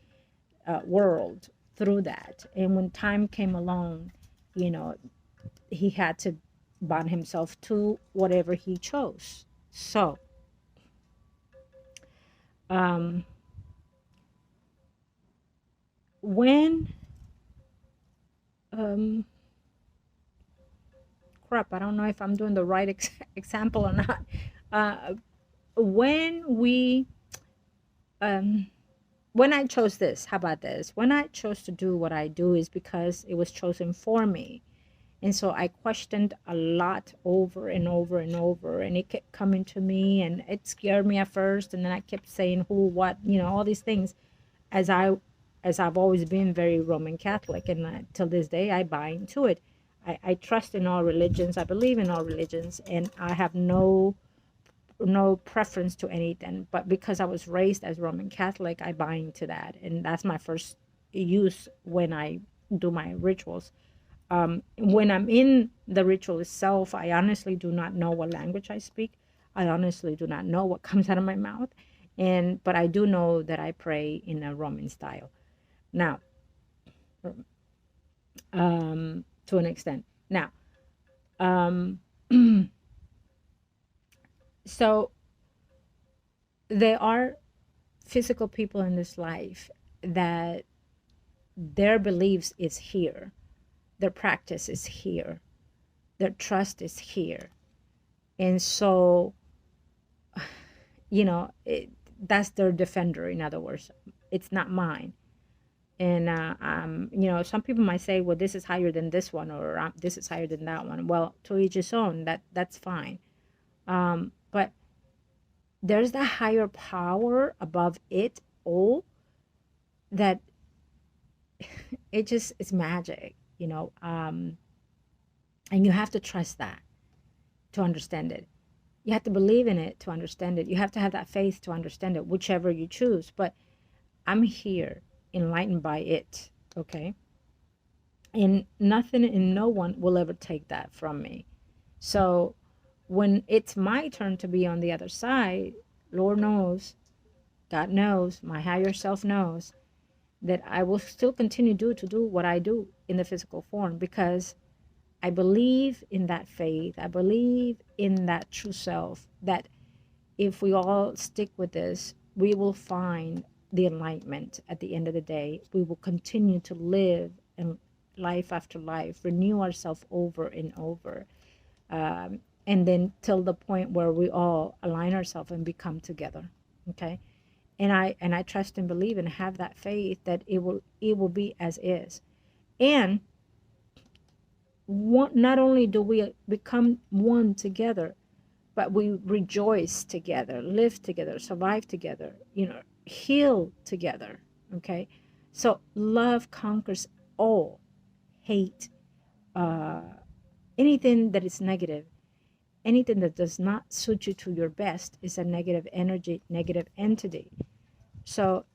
world through that. And when time came along, you know, he had to bond himself to whatever he chose. So when crap, I don't know if I'm doing the right example or not. When we when I chose this, how about this? When I chose to do what I do is because it was chosen for me. And so I questioned a lot over and over and over, and it kept coming to me, and it scared me at first, and then I kept saying who, what, you know, all these things, as I've always been very Roman Catholic, and till this day I buy into it. I trust in all religions. I believe in all religions, and I have no preference to anything. But because I was raised as Roman Catholic, I buy into that, and that's my first use when I do my rituals. When I'm in the ritual itself, I honestly do not know what language I speak. I honestly do not know what comes out of my mouth, but I do know that I pray in a Roman style. Now, to an extent. Now, so there are physical people in this life that their beliefs is here, their practice is here, their trust is here, and so, you know, that's their defender. In other words, it's not mine. And you know, some people might say, well, this is higher than this one, or this is higher than that one. Well, to each his own. That's fine. But there's that higher power above it all that it just is magic, you know. And you have to trust that to understand it. You have to believe in it to understand it. You have to have that faith to understand it, whichever you choose. But I'm here, enlightened by it, okay? And nothing and no one will ever take that from me. So when it's my turn to be on the other side, Lord knows, God knows, my higher self knows that I will still continue to do what I do in the physical form, because I believe in that faith. I believe in that true self, that if we all stick with this, we will find the enlightenment at the end of the day. We will continue to live in life after life, renew ourselves over and over. And then till the point where we all align ourselves and become together. Okay. And I trust and believe and have that faith that it will be as is. And not only do we become one together, but we rejoice together, live together, survive together, you know, heal together. Okay. So love conquers all. Hate, anything that is negative, anything that does not suit you to your best is a negative energy, negative entity. So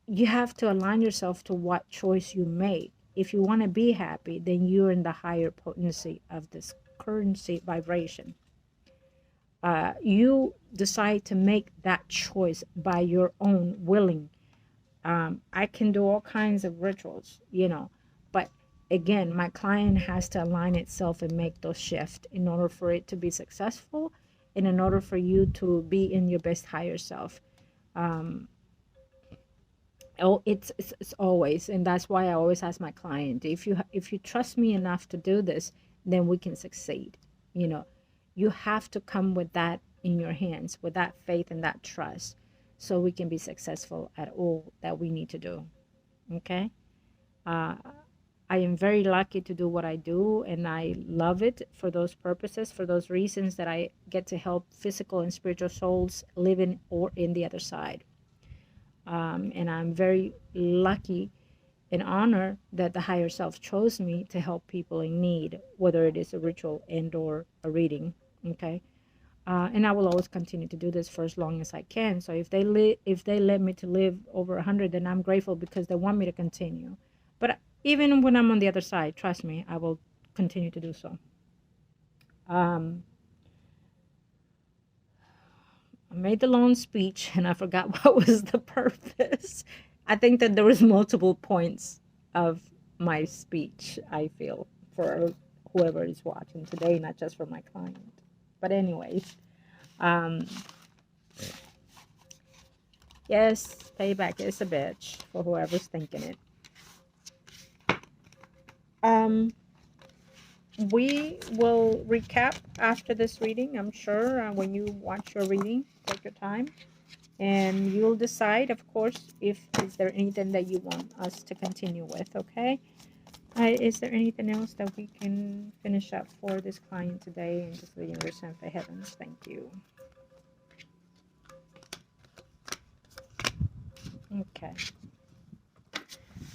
you have to align yourself to what choice you make. If you want to be happy, then you're in the higher potency of this currency vibration. You decide to make that choice by your own willing. I can do all kinds of rituals, but again, my client has to align itself and make those shifts in order for it to be successful and in order for you to be in your best higher self. Um, oh, it's always, and that's why I always ask my client, if you trust me enough to do this, then we can succeed. You know, you have to come with that in your hands, with that faith and that trust, so we can be successful at all that we need to do. Okay. uh, I am very lucky to do what I do, and I love it for those purposes, for those reasons that I get to help physical and spiritual souls living or in the other side. And I'm very lucky and honored that the higher self chose me to help people in need, whether it is a ritual and or a reading. Okay. And I will always continue to do this for as long as I can. So if they let me to live over 100, then I'm grateful because they want me to continue. But even when I'm on the other side, trust me, I will continue to do so. Um, I made the long speech and I forgot what was the purpose. I think that there was multiple points of my speech, I feel, for whoever is watching today, not just for my client. But anyways, um, yes, payback is a bitch for whoever's thinking it. Um, we will recap after this reading, I'm sure. When you watch your reading, take your time, and you'll decide, of course, if is there anything that you want us to continue with. Okay. Is there anything else that we can finish up for this client today and just the universe and for heavens? Thank you. Okay.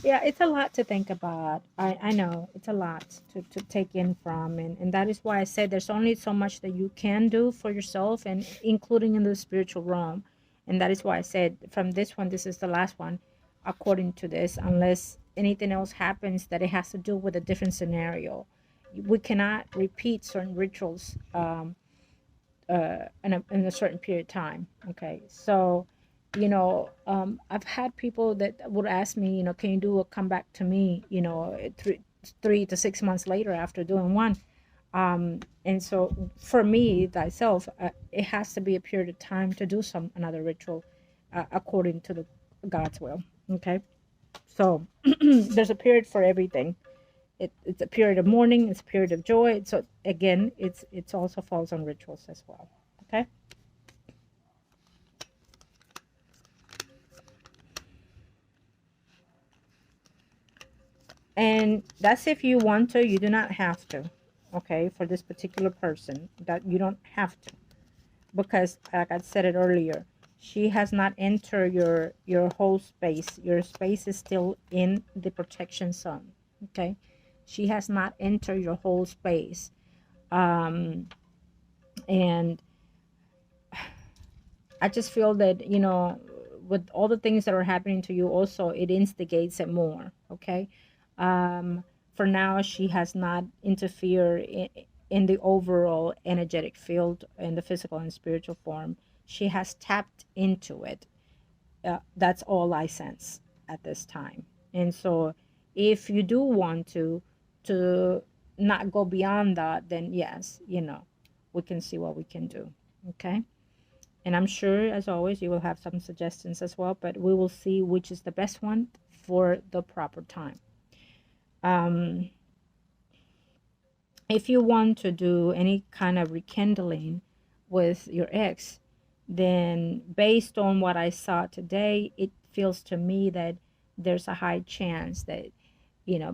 Yeah, it's a lot to think about. I know it's a lot to take in from, and that is why I said there's only so much that you can do for yourself, and including in the spiritual realm. And that is why I said from this one, this is the last one, according to this, unless anything else happens that it has to do with a different scenario. We cannot repeat certain rituals in a certain period of time. Okay, so I've had people that would ask me, can you do a comeback to me, 3 to 6 months later after doing one. And so for me thyself, it has to be a period of time to do another ritual according to the God's will. Okay, so there's a period for everything. It's a period of mourning, it's a period of joy. So again, it's also falls on rituals as well. Okay. And that's if you want to. You do not have to. Okay, for this particular person, that you don't have to, because like I said it earlier, she has not entered your whole space. Your space is still in the protection zone. Okay, she has not entered your whole space. And I just feel that, with all the things that are happening to you, also it instigates it more. Okay. For now, she has not interfered in the overall energetic field in the physical and spiritual form. She has tapped into it. That's all I sense at this time. And so if you do want to not go beyond that, then yes, we can see what we can do. Okay. And I'm sure, as always, you will have some suggestions as well, but we will see which is the best one for the proper time. If you want to do any kind of rekindling with your ex, then based on what I saw today, it feels to me that there's a high chance that,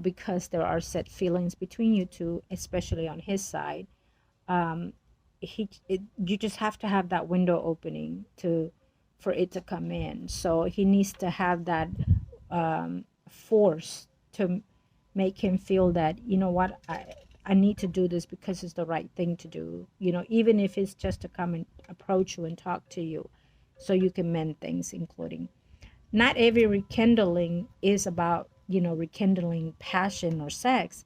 because there are set feelings between you two, especially on his side, um, you just have to have that window opening for it to come in. So he needs to have that force to make him feel that, what, I need to do this because it's the right thing to do, even if it's just to come and approach you and talk to you so you can mend things. Including, not every rekindling is about, rekindling passion or sex.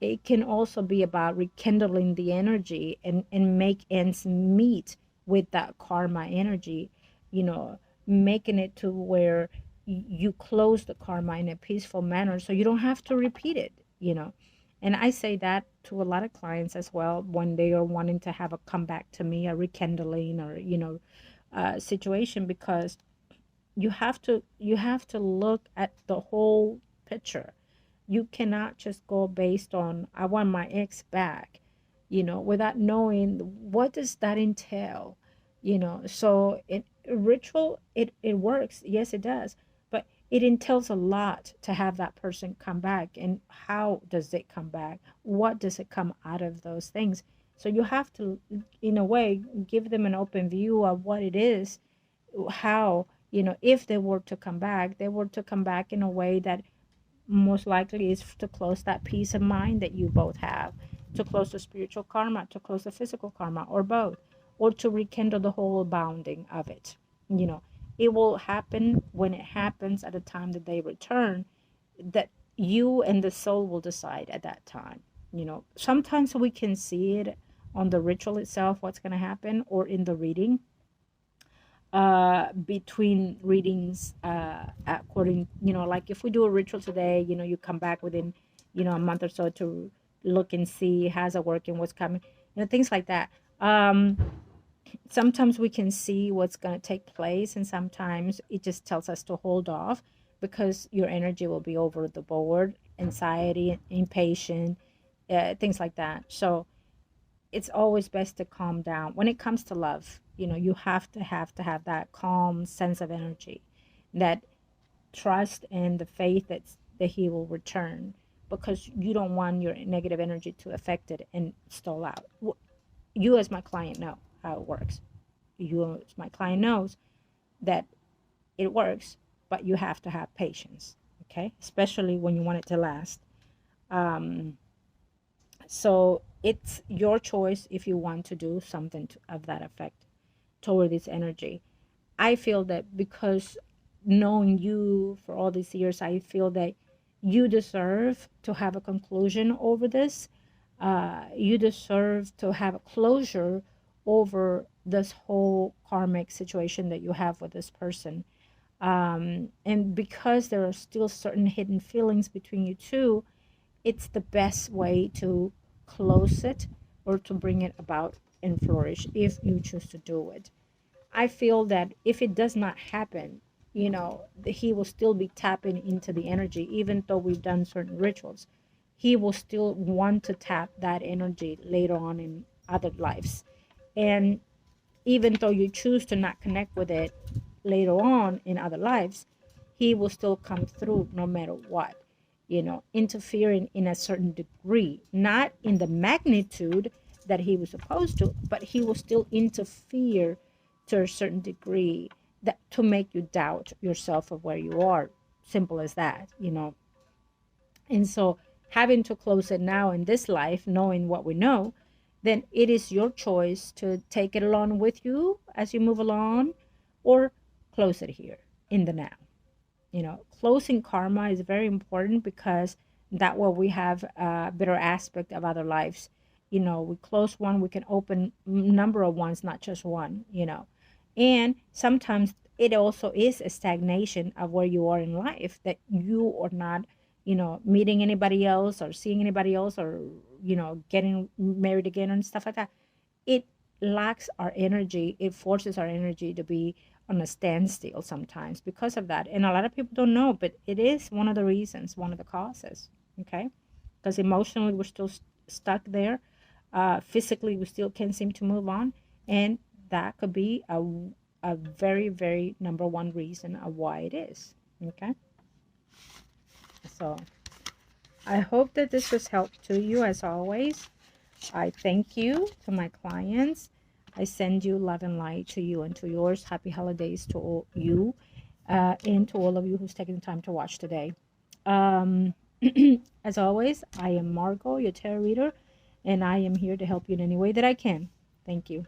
it can also be about rekindling the energy and make ends meet with that karma energy, you know, making it to where you close the karma in a peaceful manner so you don't have to repeat it, you know. And I say that to a lot of clients as well when they are wanting to have a comeback to me, a rekindling, or, you know, situation, because you have to look at the whole picture. You cannot just go based on I want my ex back, you know, without knowing what does that entail, you know. So ritual, it works, yes it does, but it entails a lot to have that person come back. And how does it come back? What does it come out of those things? So you have to, in a way, give them an open view of what it is, how, you know, if they were to come back, they were to come back in a way that most likely is to close that peace of mind that you both have, to close the spiritual karma, to close the physical karma, or both, or to rekindle the whole bounding of it. You know, it will happen when it happens at the time that they return, that you and the soul will decide at that time. You know, sometimes we can see it on the ritual itself, what's going to happen, or in the reading, between readings, according, you know, like if we do a ritual today, you know, you come back within, you know, a month or so to look and see how's it working, what's coming, you know, things like that. Sometimes we can see what's going to take place, and sometimes it just tells us to hold off because your energy will be over the board, anxiety, impatient, things like that. So it's always best to calm down when it comes to love. You know, you have to have that calm sense of energy, that trust and the faith that he will return, because you don't want your negative energy to affect it and stall out. You as my client know how it works. You as my client knows that it works, but you have to have patience, okay, especially when you want it to last. um, so it's your choice if you want to do something of that effect toward this energy. I feel that because knowing you for all these years, I feel that you deserve to have a conclusion over this. You deserve to have a closure over this whole karmic situation that you have with this person. And because there are still certain hidden feelings between you two, it's the best way to close it or to bring it about and flourish if you choose to do it. I feel that if it does not happen, you know, he will still be tapping into the energy, even though we've done certain rituals. He will still want to tap that energy later on in other lives. And even though you choose to not connect with it later on in other lives, he will still come through no matter what, you know, interfering in a certain degree, not in the magnitude that he was supposed to, but he will still interfere to a certain degree, that to make you doubt yourself of where you are. Simple as that, you know. And so, having to close it now in this life, knowing what we know, then it is your choice to take it along with you as you move along, or close it here in the now. You know, closing karma is very important, because that way we have a better aspect of other lives. You know, we close one, we can open number of ones, not just one, you know. And sometimes it also is a stagnation of where you are in life, that you are not, you know, meeting anybody else or seeing anybody else, or, you know, getting married again and stuff like that. It lacks our energy. It forces our energy to be on a standstill sometimes because of that. And a lot of people don't know, but it is one of the reasons, one of the causes. Okay, because emotionally we're still stuck there. Physically we still can't seem to move on, and that could be a very, very number one reason of why it is. Okay, so I hope that this was helpful to you. As always, I thank you to my clients. I send you love and light to you and to yours. Happy holidays to all you, and to all of you who's taking the time to watch today. Um, as always, I am Margot, your tarot reader, and I am here to help you in any way that I can. Thank you.